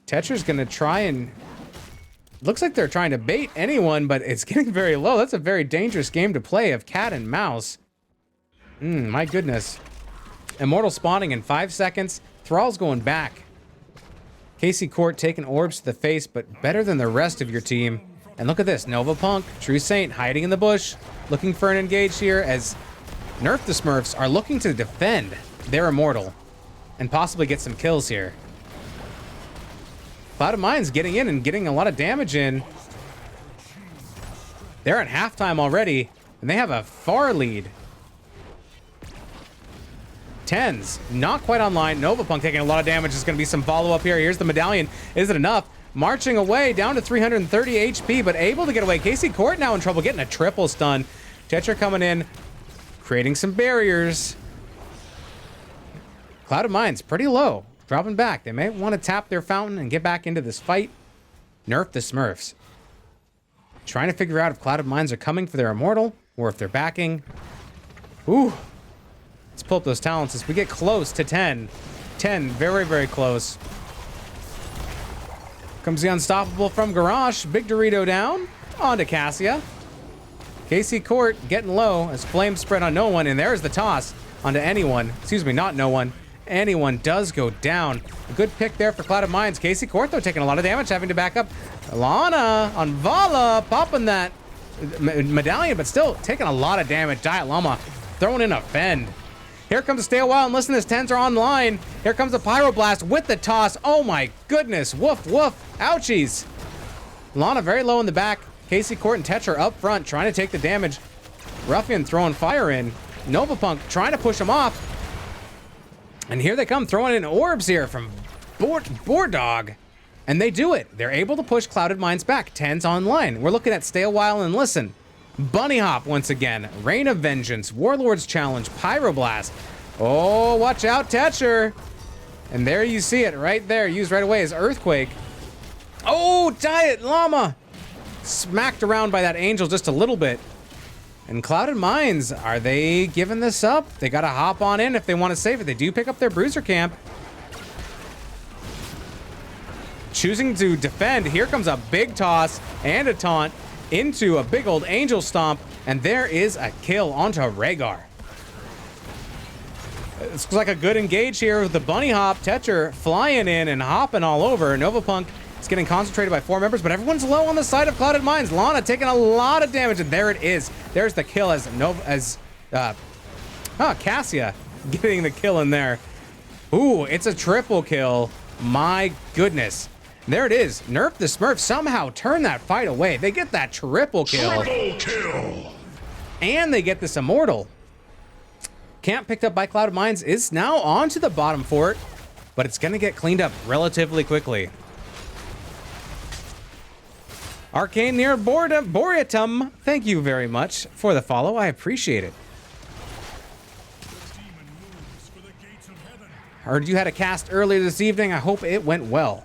Tetra's going to try and... Looks like they're trying to bait anyone, but it's getting very low. That's a very dangerous game to play of cat and mouse. My goodness. Immortal spawning in 5 seconds. Thrall's going back. Casey Court taking orbs to the face, but better than the rest of your team. And look at this. Novapunk, True Saint, hiding in the bush. Looking for an engage here as Nerf the Smurfs are looking to defend their Immortal. And possibly get some kills here. Cloud of Mind's getting in and getting a lot of damage in. They're at halftime already, and they have a far lead. 10s, not quite online. Novapunk taking a lot of damage. There's going to be some follow-up here. Here's the medallion. Is it enough? Marching away down to 330 HP, but able to get away. Casey Court now in trouble, getting a triple stun. Tetra coming in, creating some barriers. Cloud of Mind's pretty low. Dropping back. They may want to tap their fountain and get back into this fight. Nerf the Smurfs. Trying to figure out if Cloud of Minds are coming for their Immortal or if they're backing. Ooh. Let's pull up those talents as we get close to 10. 10, very, very close. Comes the Unstoppable from Garage. Big Dorito down. On to Cassia. KC Court getting low as flames spread on no one, and there's the toss onto anyone. Excuse me, not no one. Anyone does go down. A good pick there for Clouded Minds. KC Court, though, taking a lot of damage, having to back up. Lana on Vala, popping that medallion, but still taking a lot of damage. Diet Llama throwing in a fend. Here comes Stay a While and Listen, his 10s are online. Here comes a Pyroblast with the toss. Oh my goodness, woof, woof, ouchies. Lana very low in the back. KC Court and Tetra up front trying to take the damage. Ruffian throwing fire in. Novapunk trying to push him off. And here they come, throwing in orbs here from Board Dog. And they do it. They're able to push Clouded Minds back. 10's online. We're looking at Stay a While and Listen. Bunny Hop once again. Reign of Vengeance. Warlord's Challenge. Pyroblast. Oh, watch out, Tetcher. And there you see it right there. Used right away as Earthquake. Oh, Diet Llama. Smacked around by that Angel just a little bit. And Clouded Minds, are they giving this up? They got to hop on in if they want to save it. They do pick up their Bruiser Camp. Choosing to defend. Here comes a big toss and a taunt into a big old Angel Stomp. And there is a kill onto Rhaegar. It's like a good engage here with the Bunny Hop. Tetcher flying in and hopping all over. Novapunk is getting concentrated by 4 members, but everyone's low on the side of Clouded Minds. Lana taking a lot of damage, and there it is. There's the kill as Cassia getting the kill in there. Ooh, it's a triple kill. My goodness. There it is. Nerf the Smurfs somehow turn that fight away. They get that triple kill. Triple kill! And they get this Immortal. Camp picked up by Clouded Minds is now onto the bottom fort, but it's going to get cleaned up relatively quickly. Arcane near Boreatum, thank you very much for the follow. I appreciate it. Heard you had a cast earlier this evening. I hope it went well.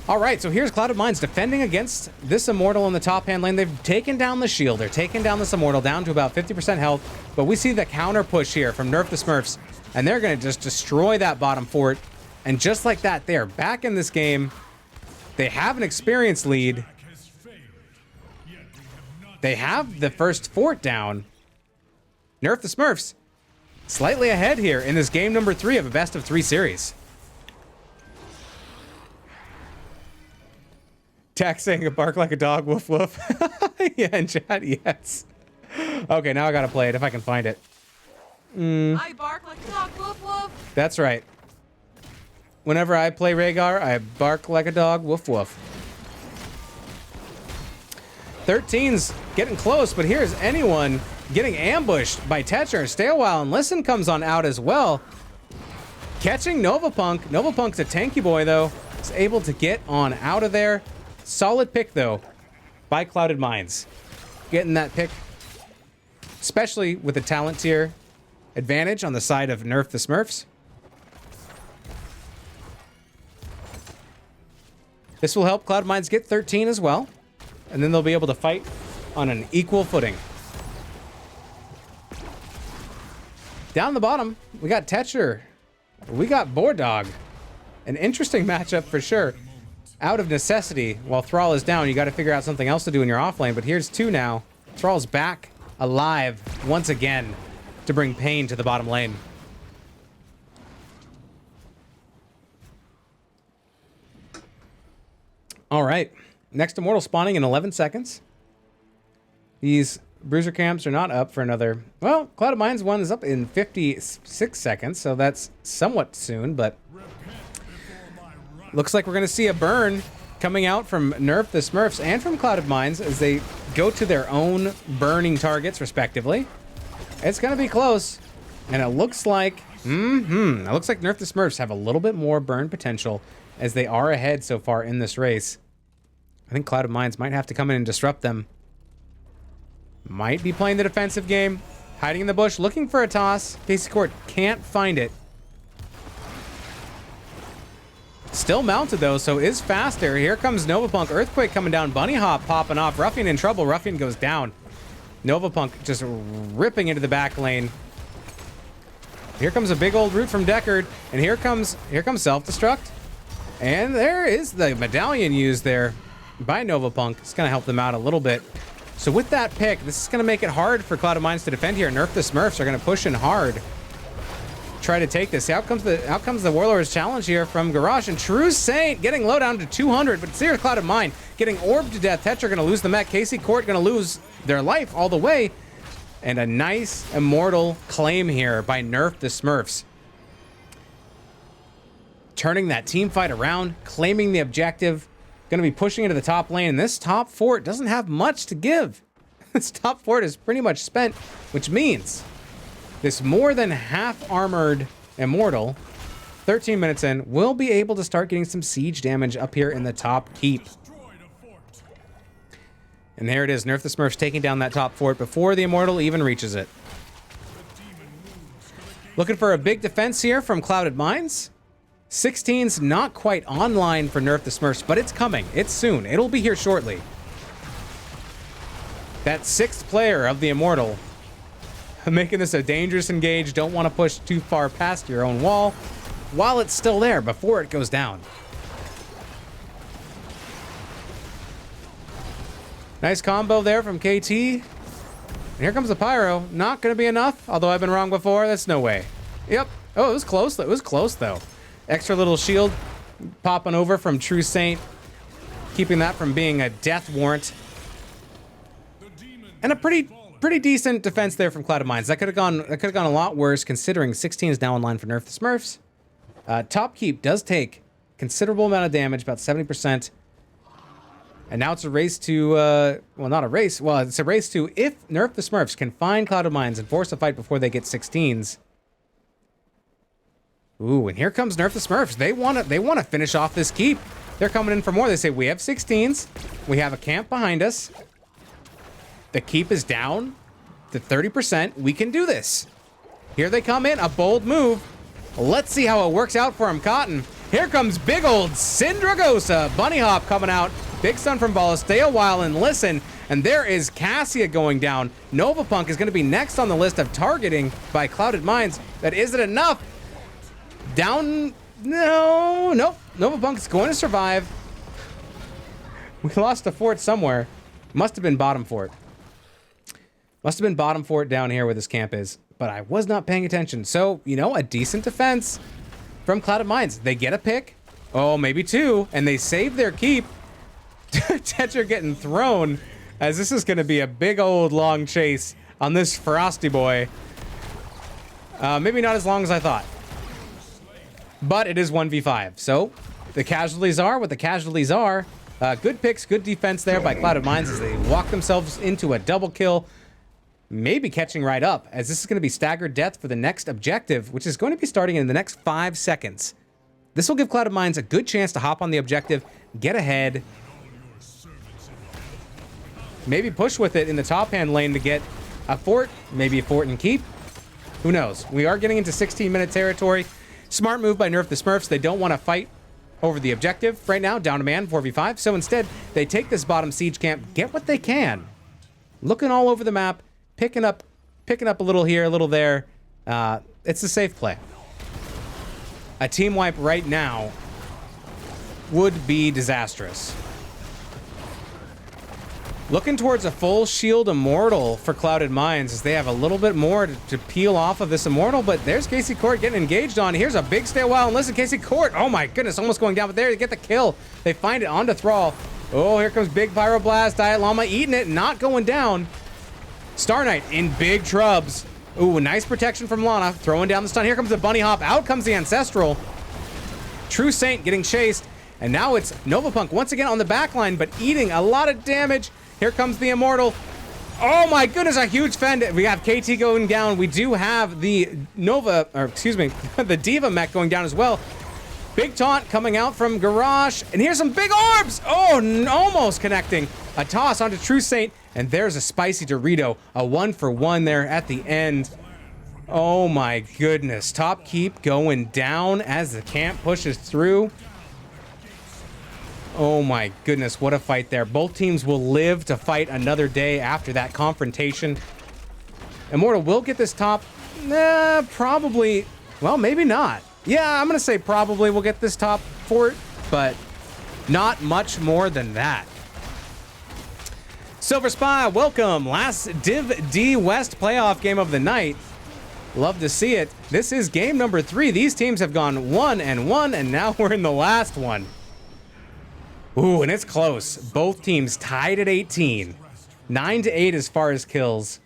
All right, so here's Clouded Minds defending against this Immortal in the top hand lane. They've taken down the shield. They're taking down this Immortal down to about 50% health, but we see the counter push here from Nerf the Smurfs, and they're going to just destroy that bottom fort. And just like that, they are back in this game. They have an experience lead. They have the first fort down. Nerf the Smurfs slightly ahead here in this game number 3 of a best of 3 series. Tax saying a bark like a dog, woof woof. Yeah, in chat, yes. Okay, now I gotta play it if I can find it. I bark like a dog, woof woof. That's right. Whenever I play Rhaegar, I bark like a dog, woof woof. 13's getting close, but here's anyone getting ambushed by Tetcher. Stay a While and Listen comes on out as well. Catching Novapunk. Novapunk's a tanky boy, though. Is able to get on out of there. Solid pick, though, by Clouded Minds. Getting that pick, especially with the talent tier advantage on the side of Nerf the Smurfs. This will help Clouded Minds get 13 as well, and then they'll be able to fight on an equal footing. Down the bottom, we got Tetcher. We got Board Dog. An interesting matchup for sure. Out of necessity, while Thrall is down, you got to figure out something else to do in your offlane, but here's 2 now. Thrall's back alive once again to bring pain to the bottom lane. All right, next Immortal spawning in 11 seconds. These Bruiser Camps are not up for another... Well, Clouded Minds one is up in 56 seconds, so that's somewhat soon, but... Looks like we're going to see a burn coming out from Nerf the Smurfs and from Clouded Minds as they go to their own burning targets, respectively. It's going to be close, and it looks like... It looks like Nerf the Smurfs have a little bit more burn potential as they are ahead so far in this race. I think Clouded Minds might have to come in and disrupt them. Might be playing the defensive game, hiding in the bush, looking for a toss. KC Court can't find it. Still mounted, though, so is faster. Here comes Novapunk. Earthquake coming down. Bunny Hop popping off. Ruffian in trouble. Ruffian goes down. Novapunk just ripping into the back lane. Here comes a big old root from Deckard. And here comes self-destruct. And there is the medallion used there. by Novapunk. It's going to help them out a little bit. So with that pick, this is going to make it hard for Clouded Minds to defend here. Nerf the Smurfs are going to push in hard. Try to take this. Out comes the Warlord's challenge here from Garage, and True Saint getting low down to 200, but Seer Clouded Mind getting orbed to death. Tetra going to lose the mech. Casey Court going to lose their life all the way. And a nice immortal claim here by Nerf the Smurfs. Turning that team fight around, claiming the objective, going to be pushing into the top lane. And this top fort doesn't have much to give. This top fort is pretty much spent, which means this more than half-armored Immortal, 13 minutes in, will be able to start getting some siege damage up here in the top keep. And there it is, Nerf the Smurfs taking down that top fort before the Immortal even reaches it. Looking for a big defense here from Clouded Minds. 16's not quite online for Nerf the Smurfs, but it's coming. It's soon. It'll be here shortly. That 6th player of the Immortal making this a dangerous engage. Don't want to push too far past your own wall while it's still there before it goes down. Nice combo there from KT. And here comes the Pyro. Not going to be enough, although I've been wrong before. That's no way. Yep. Oh, it was close. It was close, though. Extra little shield popping over from True Saint, keeping that from being a death warrant. And a pretty decent defense there from Clouded Minds. That could have gone a lot worse, considering 16 is now in line for Nerf the Smurfs. Top keep does take considerable amount of damage, about 70%. And now it's a race to, well, not a race. Well, it's a race to, if Nerf the Smurfs can find Clouded Minds and force a fight before they get 16s. Ooh, and here comes Nerf the Smurfs. They want to finish off this keep. They're coming in for more. They say, we have 16s. We have a camp behind us. The keep is down to 30%. We can do this. Here they come in. A bold move. Let's see how it works out for him, Cotton. Here comes big old Syndragosa. Bunny Hop coming out. Big Stun from Bala. Stay a while and listen. And there is Cassia going down. Novapunk is going to be next on the list of targeting by Clouded Minds. That isn't enough. Down. No. Nope. Novapunk is going to survive. We lost a fort somewhere. Must have been bottom fort. Must have been bottom fort down here where this camp is. But I was not paying attention. So, you know, a decent defense from Clouded Minds. They get a pick. Oh, maybe two. And they save their keep. Tetra getting thrown, as this is going to be a big old long chase on this Frosty boy. Maybe not as long as I thought. But it is 1v5. So the casualties are what the casualties are. Good picks, good defense there by Clouded Minds as they walk themselves into a double kill. Maybe catching right up, as this is going to be staggered death for the next objective, which is going to be starting in the next 5 seconds. This will give Clouded Minds a good chance to hop on the objective, get ahead, maybe push with it in the top hand lane to get a fort, maybe a fort and keep. Who knows? We are getting into 16-minute territory. Smart move by Nerf the Smurfs. They don't want to fight over the objective right now, down to man, 4v5. So instead, they take this bottom siege camp, get what they can. Looking all over the map, picking up a little here, a little there. It's a safe play. A team wipe right now would be disastrous. Looking towards a full shield Immortal for Clouded Minds as they have a little bit more to peel off of this Immortal, but there's Casey Court getting engaged on. Here's a big stay a while and listen, Casey Court. Oh my goodness, almost going down, but there they get the kill. They find it onto Thrall. Oh, here comes big Pyroblast, Diet Llama eating it, not going down. Star Knight in big trubs. Ooh, nice protection from Lana, throwing down the stun. Here comes the Bunny Hop, out comes the Ancestral. True Saint getting chased, and now it's Novapunk once again on the back line, but eating a lot of damage. Here comes the Immortal. Oh my goodness, a huge fend. We have KT going down. We do have the the Diva mech going down as well. Big taunt coming out from Garage. And here's some big orbs. Oh, almost connecting. A toss onto True Saint. And there's a spicy Dorito. A 1-for-1 there at the end. Oh my goodness. Top keep going down as the camp pushes through. Oh my goodness, what a fight there. Both teams will live to fight another day after that confrontation. Immortal will get this top. Probably. Well, maybe not. Yeah, I'm going to say probably we'll get this top fort, but not much more than that. Silver Spy, welcome. Last Div D West playoff game of the night. Love to see it. This is game number 3. These teams have gone 1-1, and now we're in the last one. Ooh, and it's close. Both teams tied at 18. 9-8 as far as kills.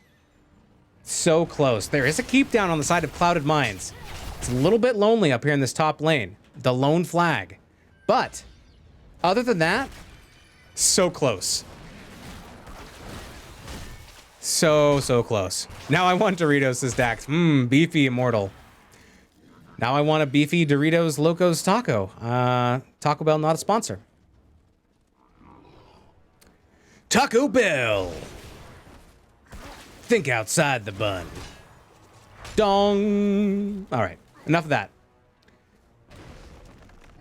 So close. There is a keep down on the side of Clouded Mines. It's a little bit lonely up here in this top lane. The lone flag. But, other than that, so close. So close. Now I want Doritos, says Dax. Beefy Immortal. Now I want a beefy Doritos Locos Taco. Taco Bell not a sponsor. Taco Bell. Think outside the bun. Dong. All right, enough of that.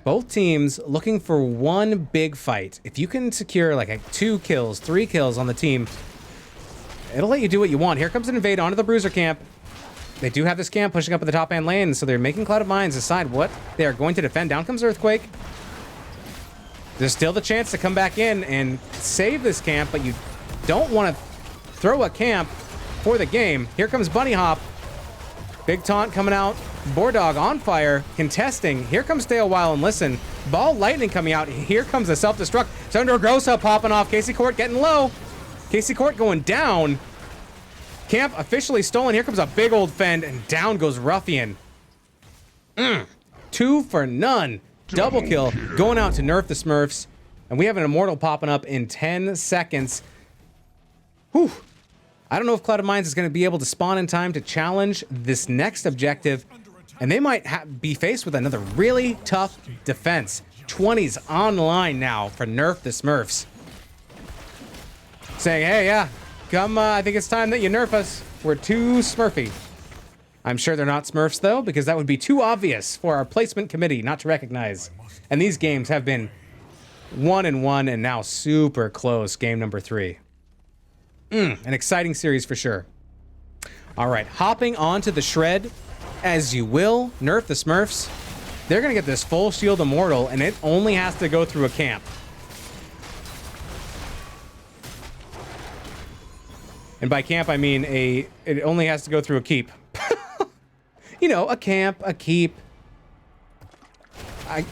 Both teams looking for one big fight. If you can secure like 2 kills, 3 kills on the team, it'll let you do what you want. Here comes an invade onto the Bruiser camp. They do have this camp pushing up at the top end lane, so they're making Clouded Mines decide what they are going to defend. Down comes Earthquake. There's still the chance to come back in and save this camp, but you don't want to throw a camp for the game. Here comes Bunny Hop. Big taunt coming out. Boardog on fire, contesting. Here comes Stay a While and Listen. Ball Lightning coming out. Here comes a self-destruct. Thunder Grossa popping off. Casey Court getting low. Casey Court going down. Camp officially stolen. Here comes a big old fend, and down goes Ruffian. 2 for none. Double kill going out to Nerf the Smurfs. And we have an Immortal popping up in 10 seconds. Whew. I don't know if Clouded Mines is going to be able to spawn in time to challenge this next objective. And they might be faced with another really tough defense. 20's online now for Nerf the Smurfs. Saying, hey, yeah, come, I think it's time that you nerf us. We're too smurfy. I'm sure they're not Smurfs, though, because that would be too obvious for our placement committee not to recognize. And these games have been 1-1 and now super close. Game number 3. An exciting series for sure. All right, hopping onto the shred as you will. Nerf the Smurfs. They're going to get this full shield Immortal, and it only has to go through a camp. And by camp, I mean it only has to go through a keep. You know, a camp, a keep.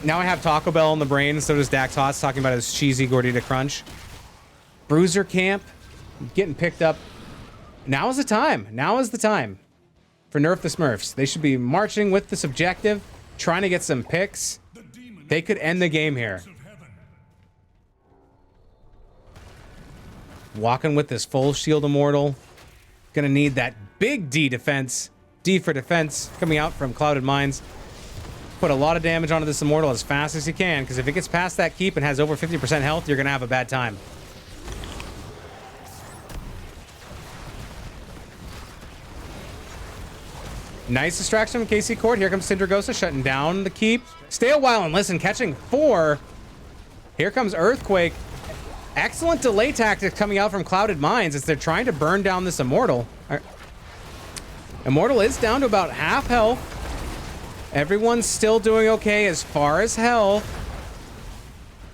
Now I have Taco Bell on the brain, so does Dax Haas talking about his cheesy Gordita Crunch. Bruiser camp, getting picked up. Now is the time. Now is the time for Nerf the Smurfs. They should be marching with this objective, trying to get some picks. They could end the game here. Walking with this full shield Immortal. Gonna need that big D defense. D for defense coming out from Clouded Mines. Put a lot of damage onto this Immortal as fast as you can, because if it gets past that keep and has over 50% health, you're gonna have a bad time. Nice distraction from KC Court. Here comes Syndragosa shutting down the keep. Stay a while and listen, catching 4. Here comes Earthquake. Excellent delay tactics coming out from Clouded Mines as they're trying to burn down this Immortal. Immortal is down to about half health. Everyone's still doing okay as far as health.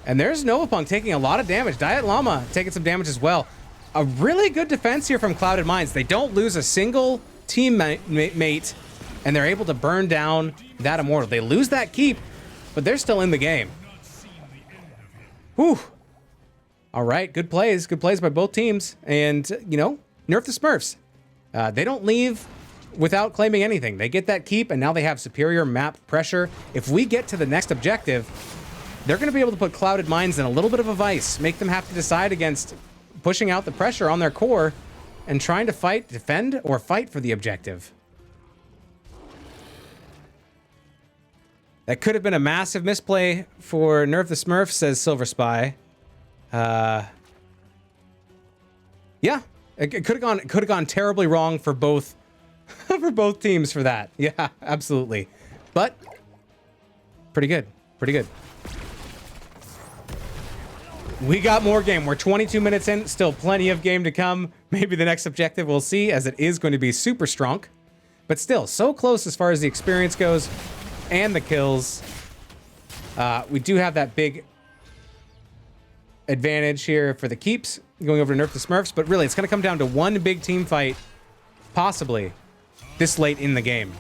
And there's Novapunk taking a lot of damage. Diet Llama taking some damage as well. A really good defense here from Clouded Mines. They don't lose a single teammate, and they're able to burn down that Immortal. They lose that keep, but they're still in the game. Whew. All right, good plays by both teams. And, you know, Nerf the Smurfs. They don't leave without claiming anything. They get that keep, and now they have superior map pressure. If we get to the next objective, they're going to be able to put Clouded Mines in a little bit of a vice, make them have to decide against pushing out the pressure on their core and trying to fight, defend, or fight for the objective. That could have been a massive misplay for Nerf the Smurfs, says Silver Spy. Yeah, it could have gone terribly wrong for both for both teams for that. Yeah, absolutely. But pretty good. Pretty good. We got more game. We're 22 minutes in. Still plenty of game to come. Maybe the next objective we'll see, as it is going to be super strong. But still, so close as far as the experience goes and the kills. We do have that big advantage here for the keeps, going over to Nerf the Smurfs. But really, it's going to come down to one big team fight, possibly, this late in the game.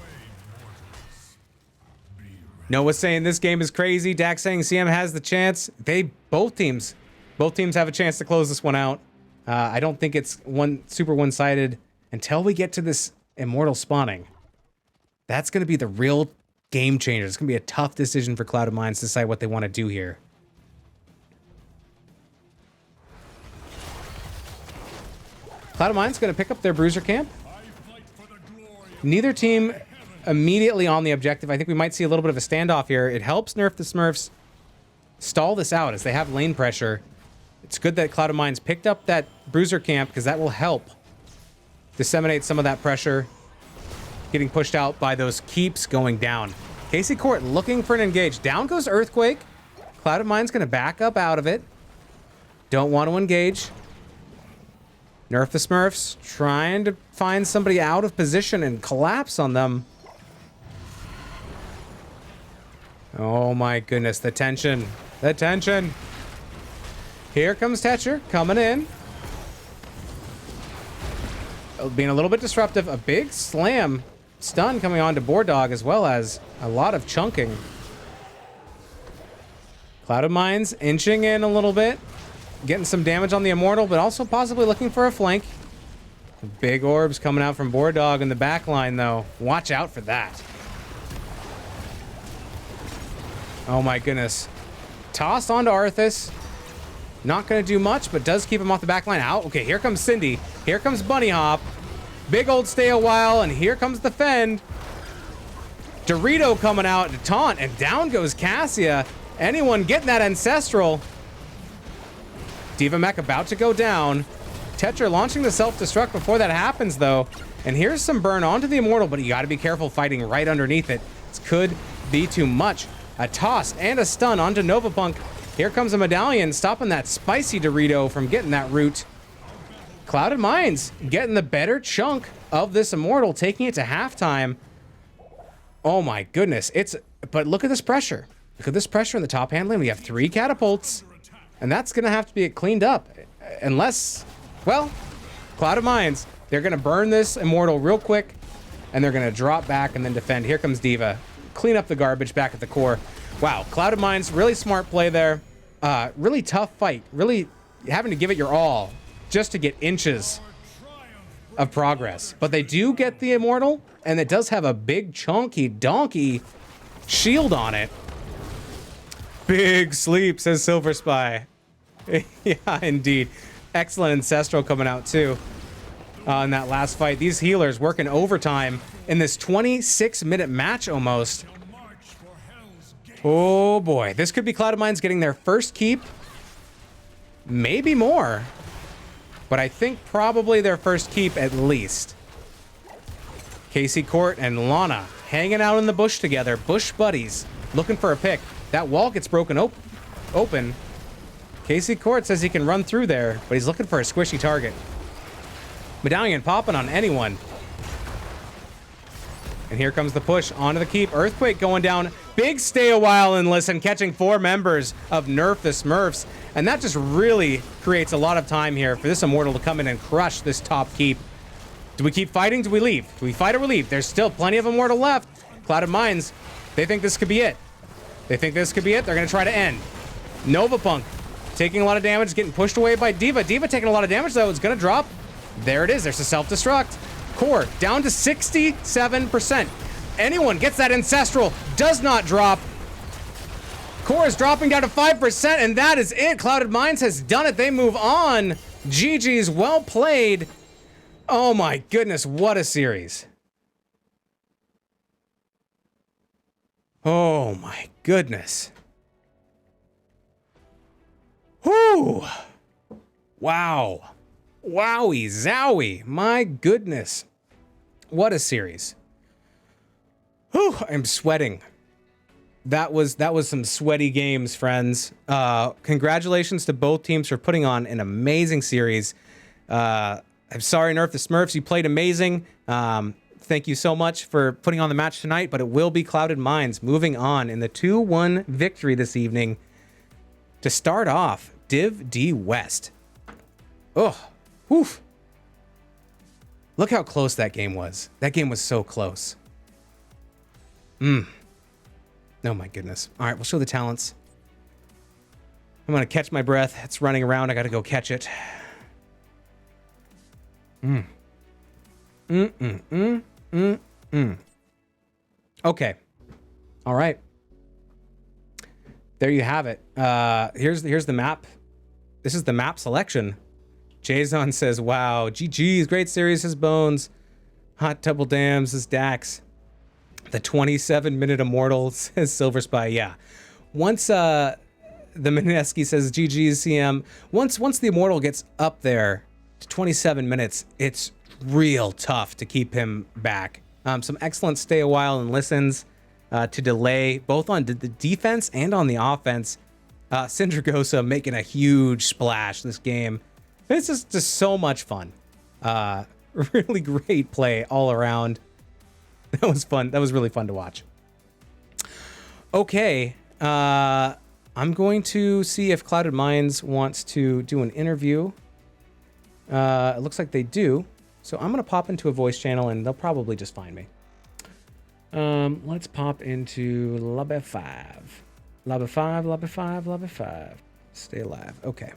Noah's saying this game is crazy. Dax saying CM has the chance. Both teams have a chance to close this one out. I don't think it's super one-sided until we get to this Immortal spawning. That's going to be the real game changer. It's going to be a tough decision for Cloud of Minds to decide what they want to do here. Cloud of Minds going to pick up their Bruiser camp. Neither team immediately on the objective. I think we might see a little bit of a standoff here. It helps Nerf the Smurfs stall this out as they have lane pressure. It's good that Cloud of Minds picked up that Bruiser camp because that will help disseminate some of that pressure getting pushed out by those keeps going down. Casey Court looking for an engage. Down goes Earthquake. Cloud of Minds going to back up out of it. Don't want to engage. Nerf the Smurfs trying to find somebody out of position and collapse on them. Oh my goodness, the tension. The tension. Here comes Tetcher coming in. Being a little bit disruptive. A big slam stun coming on to Boar Dog, as well as a lot of chunking. Cloud of Minds inching in a little bit. Getting some damage on the Immortal, but also possibly looking for a flank. Big orbs coming out from Boar Dog in the back line, though. Watch out for that. Oh my goodness. Tossed onto Arthas. Not going to do much, but does keep him off the back line. Out. Okay, here comes Cindy. Here comes Bunny Hop. Big old stay a while, and here comes the Fend. Dorito coming out to taunt, and down goes Cassia. Anyone getting that Ancestral? Diva Mech about to go down. Tetra launching the self-destruct before that happens, though. And here's some burn onto the Immortal, but you got to be careful fighting right underneath it. This could be too much. A toss and a stun onto Novapunk. Here comes a Medallion, stopping that spicy Dorito from getting that root. Clouded Minds getting the better chunk of this Immortal, taking it to halftime. Oh my goodness. But look at this pressure. Look at this pressure in the top hand lane. We have 3 catapults. And that's going to have to be cleaned up. Unless, well, Cloud of Minds, they're going to burn this Immortal real quick. And they're going to drop back and then defend. Here comes Diva. Clean up the garbage back at the core. Wow, Cloud of Minds, really smart play there. Really tough fight. Really having to give it your all just to get inches of progress. But they do get the Immortal. And it does have a big chunky donkey shield on it. Big sleep, says Silver Spy. Yeah, indeed. Excellent Ancestral coming out, too, in that last fight. These healers working overtime in this 26-minute match, almost. Oh, boy. This could be Cloud of Minds getting their first keep. Maybe more. But I think probably their first keep, at least. Casey Court and Lana hanging out in the bush together. Bush buddies. Looking for a pick. That wall gets broken open. Casey Court says he can run through there, but he's looking for a squishy target. Medallion popping on anyone. And here comes the push onto the keep. Earthquake going down. Big stay a while and listen, catching 4 members of Nerf the Smurfs. And that just really creates a lot of time here for this Immortal to come in and crush this top keep. Do we keep fighting? Do we leave? Do we fight or we leave? There's still plenty of Immortal left. Cloud of Minds, they think this could be it. They think this could be it. They're going to try to end. Novapunk taking a lot of damage, getting pushed away by Diva. Diva taking a lot of damage, though. It's going to drop. There it is. There's a self-destruct. Core down to 67%. Anyone gets that Ancestral. Does not drop. Core is dropping down to 5%, and that is it. Clouded Minds has done it. They move on. GG's, well played. Oh, my goodness. What a series. Oh my goodness. Whoo! Wow. Wowie zowie. My goodness. What a series. Whew, I'm sweating. That was some sweaty games, friends. Congratulations to both teams for putting on an amazing series. I'm sorry, Nerf the Smurfs, you played amazing. Thank you so much for putting on the match tonight, but it will be Clouded Minds moving on in the 2-1 victory this evening to start off Div D West. Oh, woof. Look how close that game was. That game was so close. Oh my goodness. All right, we'll show the talents. I'm going to catch my breath. It's running around. I got to go catch it. Okay. All right. There you have it. Here's the map. This is the map selection. Jason says, wow, GG's, great series, his bones. Hot Double Dams is Dax. The 27-minute Immortal says Silver Spy. Yeah. Once the Mineski says GG's CM. Once the Immortal gets up there to 27 minutes, it's real tough to keep him back. Some excellent stay a while and listens to delay, both on the defense and on the offense. Syndragosa making a huge splash this game. It's just so much fun. Really great play all around. That was fun. That was really fun to watch. Okay. I'm going to see if Clouded Minds wants to do an interview. It looks like they do. So I'm going to pop into a voice channel and they'll probably just find me. Let's pop into Lobby 5. Lobby 5, Lobby 5, Lobby 5. Stay alive. Okay.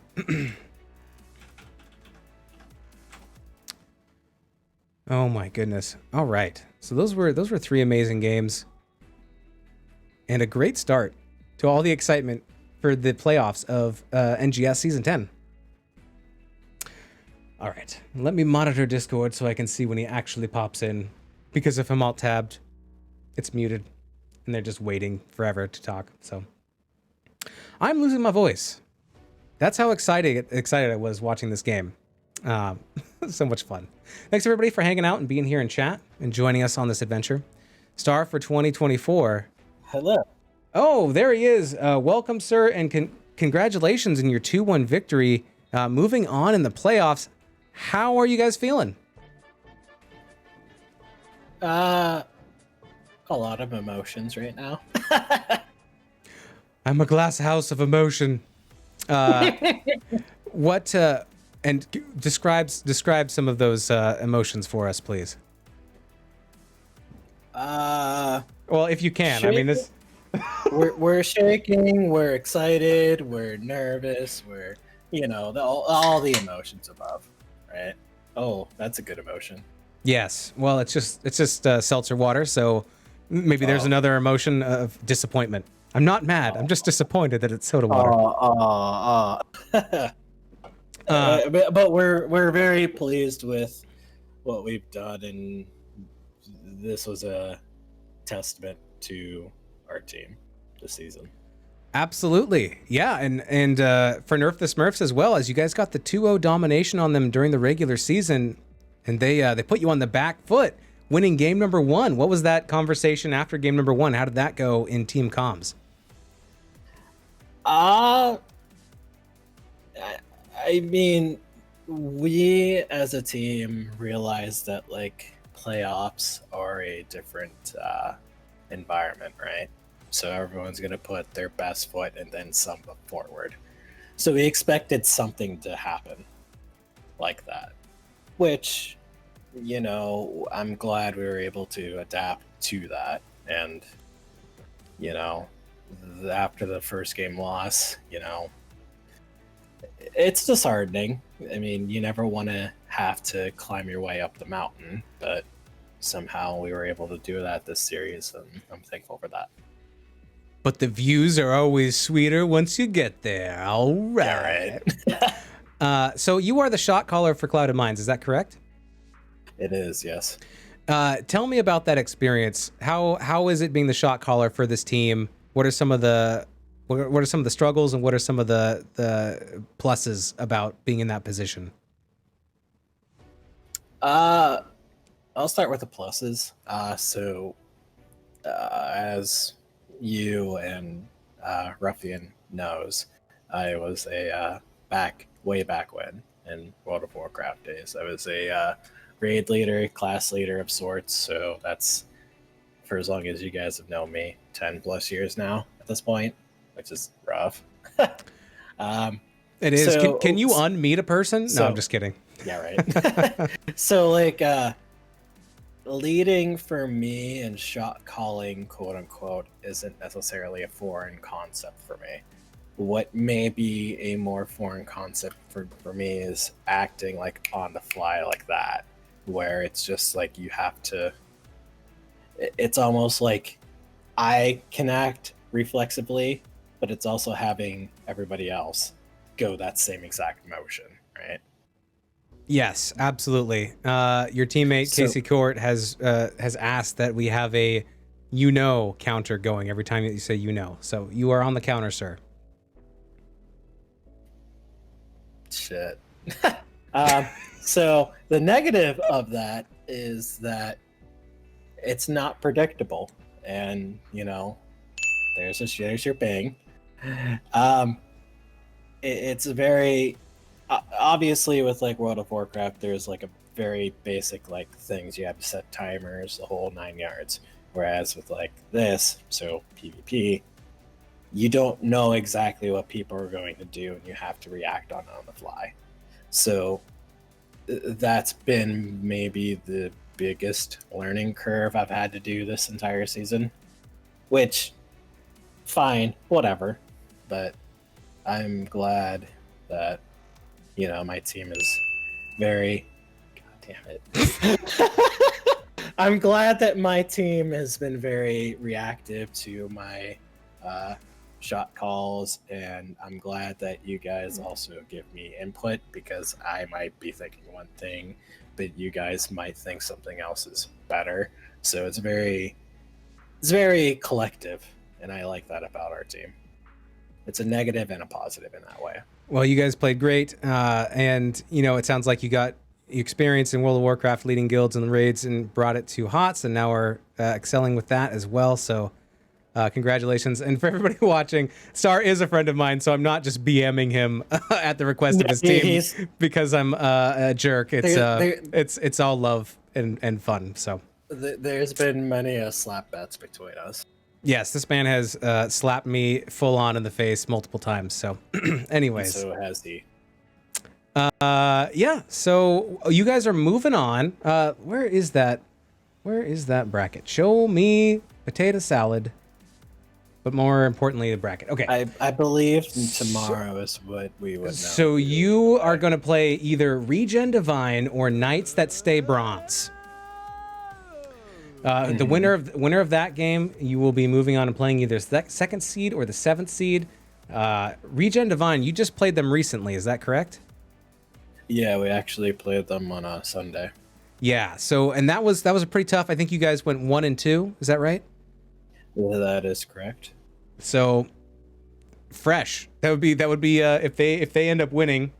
Oh my goodness. All right. So those were 3 amazing games. And a great start to all the excitement for the playoffs of NGS Season 10. All right. Let me monitor Discord so I can see when he actually pops in. Because if I'm alt-tabbed, it's muted. And they're just waiting forever to talk. So I'm losing my voice. That's how excited I was watching this game. So much fun. Thanks everybody for hanging out and being here in chat and joining us on this adventure. Star for 2024. Hello. Oh, there he is. Welcome, sir, and congratulations in your 2-1 victory. Moving on in the playoffs. How are you guys feeling? A lot of emotions right now. I'm a glass house of emotion. What and describe some of those emotions for us, please. Well, if you can. Shaking. I mean, this. we're shaking. We're excited. We're nervous. We're all the emotions above, right? Oh, that's a good emotion. Yes. Well, it's just seltzer water, so maybe there's another emotion of disappointment. I'm not mad. I'm just disappointed that it's soda water. But we're very pleased with what we've done, and this was a testament to our team this season. Absolutely. Yeah, and for Nerf the Smurfs as well, as you guys got the 2-0 domination on them during the regular season, and they put you on the back foot, winning game number 1. What was that conversation after game number 1? How did that go in team comms? I mean, we as a team realized that playoffs are a different environment, right? So everyone's going to put their best foot and then some forward. So we expected something to happen like that, which, I'm glad we were able to adapt to that. And, after the first game loss, it's disheartening. I mean, you never want to have to climb your way up the mountain, but somehow we were able to do that this series, and I'm thankful for that. But the views are always sweeter once you get there. All right. Yeah, right. So you are the shot caller for Clouded Minds, is that correct? It is, yes. Tell me about that experience. How is it being the shot caller for this team? What are some of the struggles and what are some of the pluses about being in that position? I'll start with the pluses. As you and Ruffian knows, I was way back when in World of Warcraft days. I was a raid leader, class leader of sorts. So that's for as long as you guys have known me, 10 plus years now at this point, which is rough. It is. So- Can you unmeet a person? No, so- I'm just kidding. Yeah, right. So like leading for me and shot calling, quote unquote, isn't necessarily a foreign concept for me. What may be a more foreign concept for me is acting like on the fly like that, where it's just like you have to. It's almost like I can act reflexively, but it's also having everybody else go that same exact motion, right? Yes, absolutely. Your teammate So- Casey Court has asked that we have a counter going every time that you say So you are on the counter, sir. Shit. So the negative of that is that it's not predictable, and there's your bang. It's very obviously with like World of Warcraft. There's like a very basic like things you have to set timers, the whole 9 yards. Whereas with like this, so PvP, you don't know exactly what people are going to do, and you have to react on the fly. So that's been maybe the biggest learning curve I've had to do this entire season, which fine, whatever. But I'm glad that my team is very god damn it. I'm glad that my team has been very reactive to my shot calls, and I'm glad that you guys also give me input, because I might be thinking one thing, but you guys might think something else is better. So it's very collective, and I like that about our team. It's a negative and a positive in that way. Well, you guys played great, and it sounds like you got experience in World of Warcraft, leading guilds and raids, and brought it to HOTS, and now are excelling with that as well. So, congratulations! And for everybody watching, Star is a friend of mine, so I'm not just BMing him at the request of his team because I'm a jerk. It's all love and fun. So there's been many slap bets between us. Yes, this man has slapped me full on in the face multiple times. So, anyways. So has he. Yeah. So you guys are moving on. Where is that? Where is that bracket? Show me potato salad. But more importantly, the bracket. Okay. I believe tomorrow is what we would know. So you are going to play either Regen Divine or Knights That Stay Bronze. The winner of that game, you will be moving on and playing either the second seed or the 7th seed. Regen Divine, you just played them recently, is that correct? Yeah, we actually played them on a Sunday. Yeah. So, and that was a pretty tough. I think you guys went 1 and 2. Is that right? Yeah, that is correct. So, fresh. That would be if they end up winning.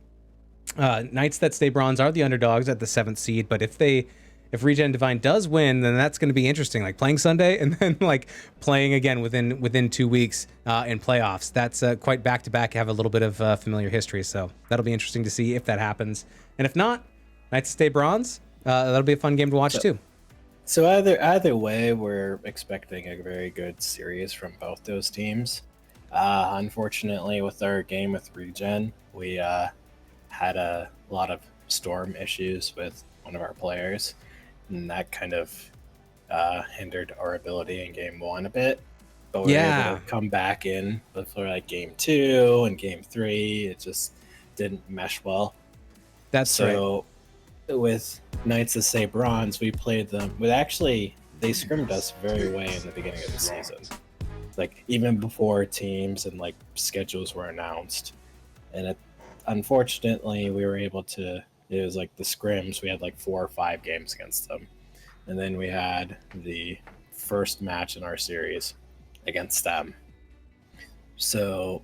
Knights That Stay Bronze are the underdogs at the 7th seed, but if Regen Divine does win, then that's going to be interesting. Like playing Sunday and then like playing again within 2 weeks in playoffs. That's quite back to back. Have a little bit of familiar history, so that'll be interesting to see if that happens. And if not, Knights Stay Bronze. That'll be a fun game to watch too. So either way, we're expecting a very good series from both those teams. Unfortunately, with our game with Regen, we had a lot of storm issues with one of our players. And that kind of hindered our ability in game 1 a bit. But we were able to come back in. But for like game 2 and game 3, it just didn't mesh well. That's right. So with Knights That Stay Bronze, we played them. They scrimmed us very way in the beginning of the season. Like even before teams and like schedules were announced. And unfortunately, we were able to. It was like the scrims. We had like 4 or 5 games against them. And then we had the first match in our series against them. So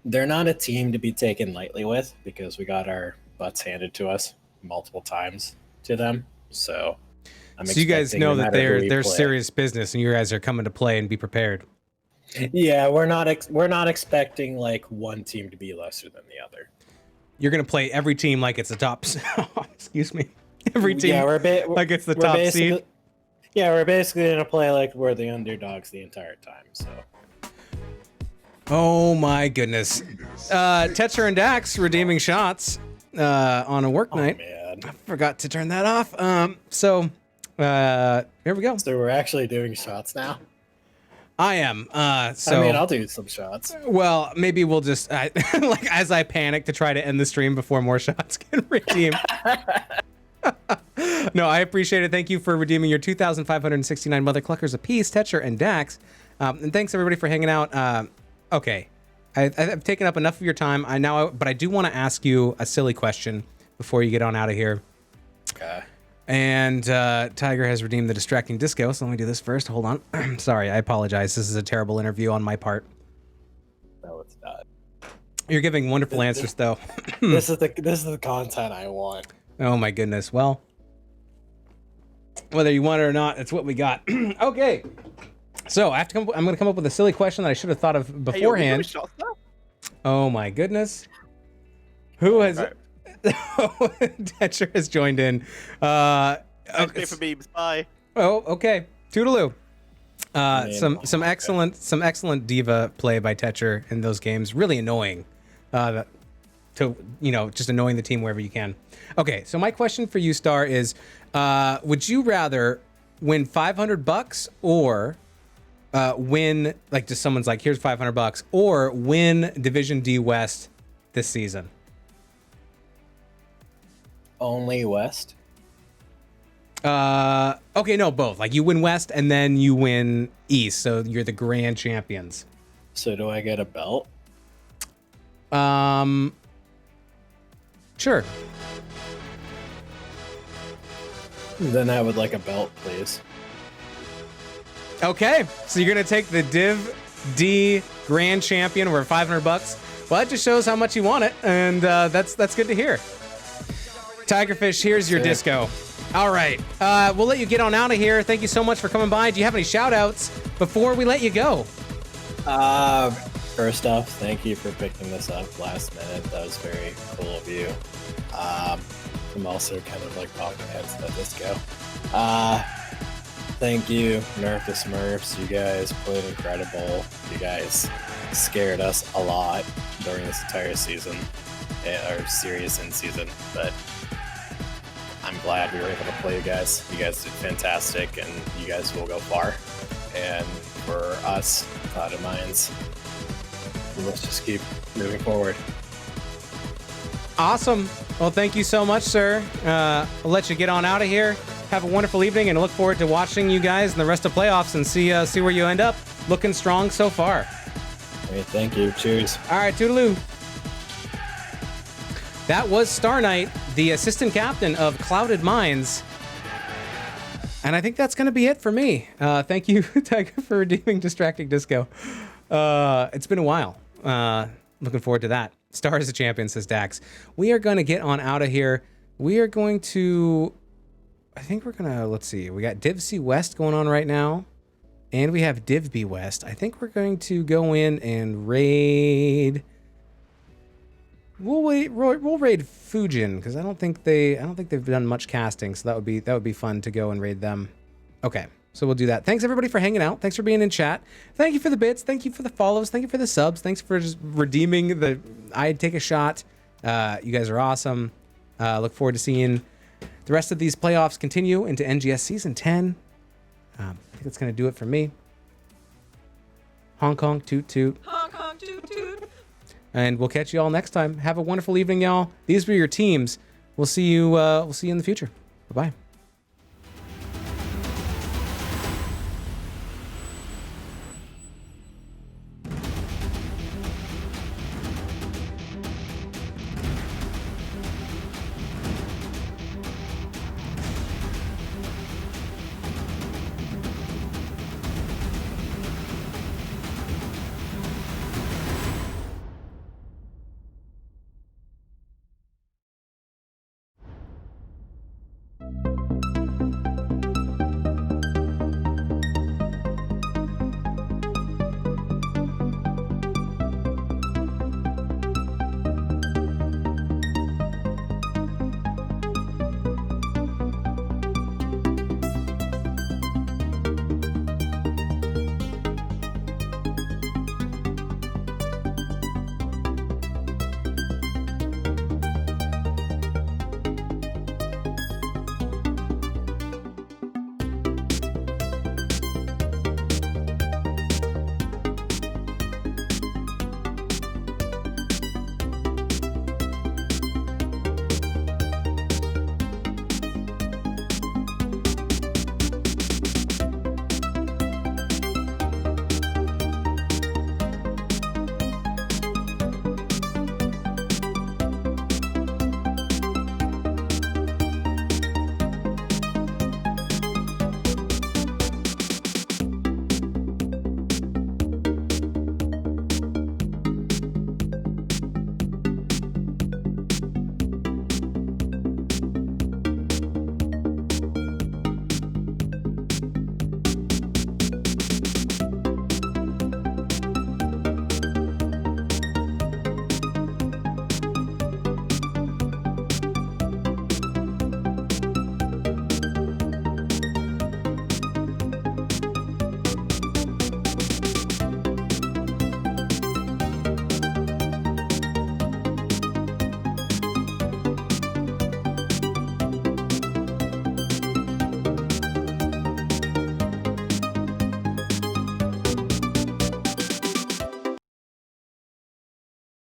they're not a team to be taken lightly with, because we got our butts handed to us multiple times to them. So you guys know that they're serious business, and you guys are coming to play and be prepared. Yeah, we're not expecting like one team to be lesser than the other. You're gonna play every team like it's a top. Excuse me. Every team, like it's the top seed. Yeah, we're basically gonna play like we're the underdogs the entire time. So Oh my goodness. Tetcher and Dax redeeming shots on a work night. Man. I forgot to turn that off. Here we go. So we're actually doing shots now? I am. I mean, I'll do some shots. Well, maybe we'll just like as I panic to try to end the stream before more shots get redeemed. No, I appreciate it. Thank you for redeeming your 2,569 Mother Cluckers apiece, Tetcher and Dax. And thanks everybody for hanging out. Okay, I've taken up enough of your time. But I do want to ask you a silly question before you get on out of here. Okay. And Tiger has redeemed the distracting disco. So let me do this first. Hold on. Sorry, I apologize. This is a terrible interview on my part. No, it's not. You're giving wonderful answers, though. This is the content I want. Oh my goodness. Well, whether you want it or not, it's what we got. Okay. So I'm going to come up with a silly question that I should have thought of beforehand. Hey, yo, oh my goodness. Who has? Tetcher has joined in. okay for memes. Bye. Oh, okay. Toodaloo. Some excellent diva play by Tetcher in those games. Really annoying. Just annoying the team wherever you can. Okay, so my question for you, Star, is would you rather win $500 or win, like, just someone's like, here's $500, or win Division D West this season? Only West? Okay, no, both. Like, you win West and then you win East, so you're the grand champions. So do I get a belt? Sure. Then I would like a belt, please. Okay, so you're gonna take the Div D Grand Champion for $500. Well, that just shows how much you want it, and that's good to hear. Tigerfish, here's your disco. All right, we'll let you get on out of here. Thank you so much for coming by. Do you have any shout-outs before we let you go? First off, thank you for picking this up last minute. That was very cool of you. I'm also kind of like popping heads at disco. Thank you, Nerf the Smurfs. You guys played incredible. You guys scared us a lot during this entire season, or series in season, but I'm glad we were able to play you guys. You guys did fantastic, and you guys will go far. And for us, Clouded Minds, let's just keep moving forward. Awesome. Well, thank you so much, sir. I'll let you get on out of here. Have a wonderful evening, and look forward to watching you guys in the rest of playoffs and see where you end up. Looking strong so far. Hey, thank you. Cheers. All right, toodaloo. That was Star Knight, the assistant captain of Clouded Minds. And I think that's going to be it for me. Thank you, Tiger, for redeeming Distracting Disco. It's been a while. Looking forward to that. Star is a champion, says Dax. We are going to get on out of here. We are going to... I think we're going to... Let's see. We got Div C West going on right now. And we have Div B West. I think we're going to go in and raid... We'll raid Fujin, because I don't think they've done much casting, so that would be fun to go and raid them. Okay, so we'll do that. Thanks everybody for hanging out. Thanks for being in chat. Thank you for the bits. Thank you for the follows. Thank you for the subs. Thanks for just redeeming the I'd take a shot. You guys are awesome. Look forward to seeing the rest of these playoffs continue into NGS Season 10. I think that's gonna do it for me. Hong Kong toot toot. Hong Kong toot toot. And we'll catch you all next time. Have a wonderful evening, y'all. These were your teams. We'll see you in the future. Bye-bye.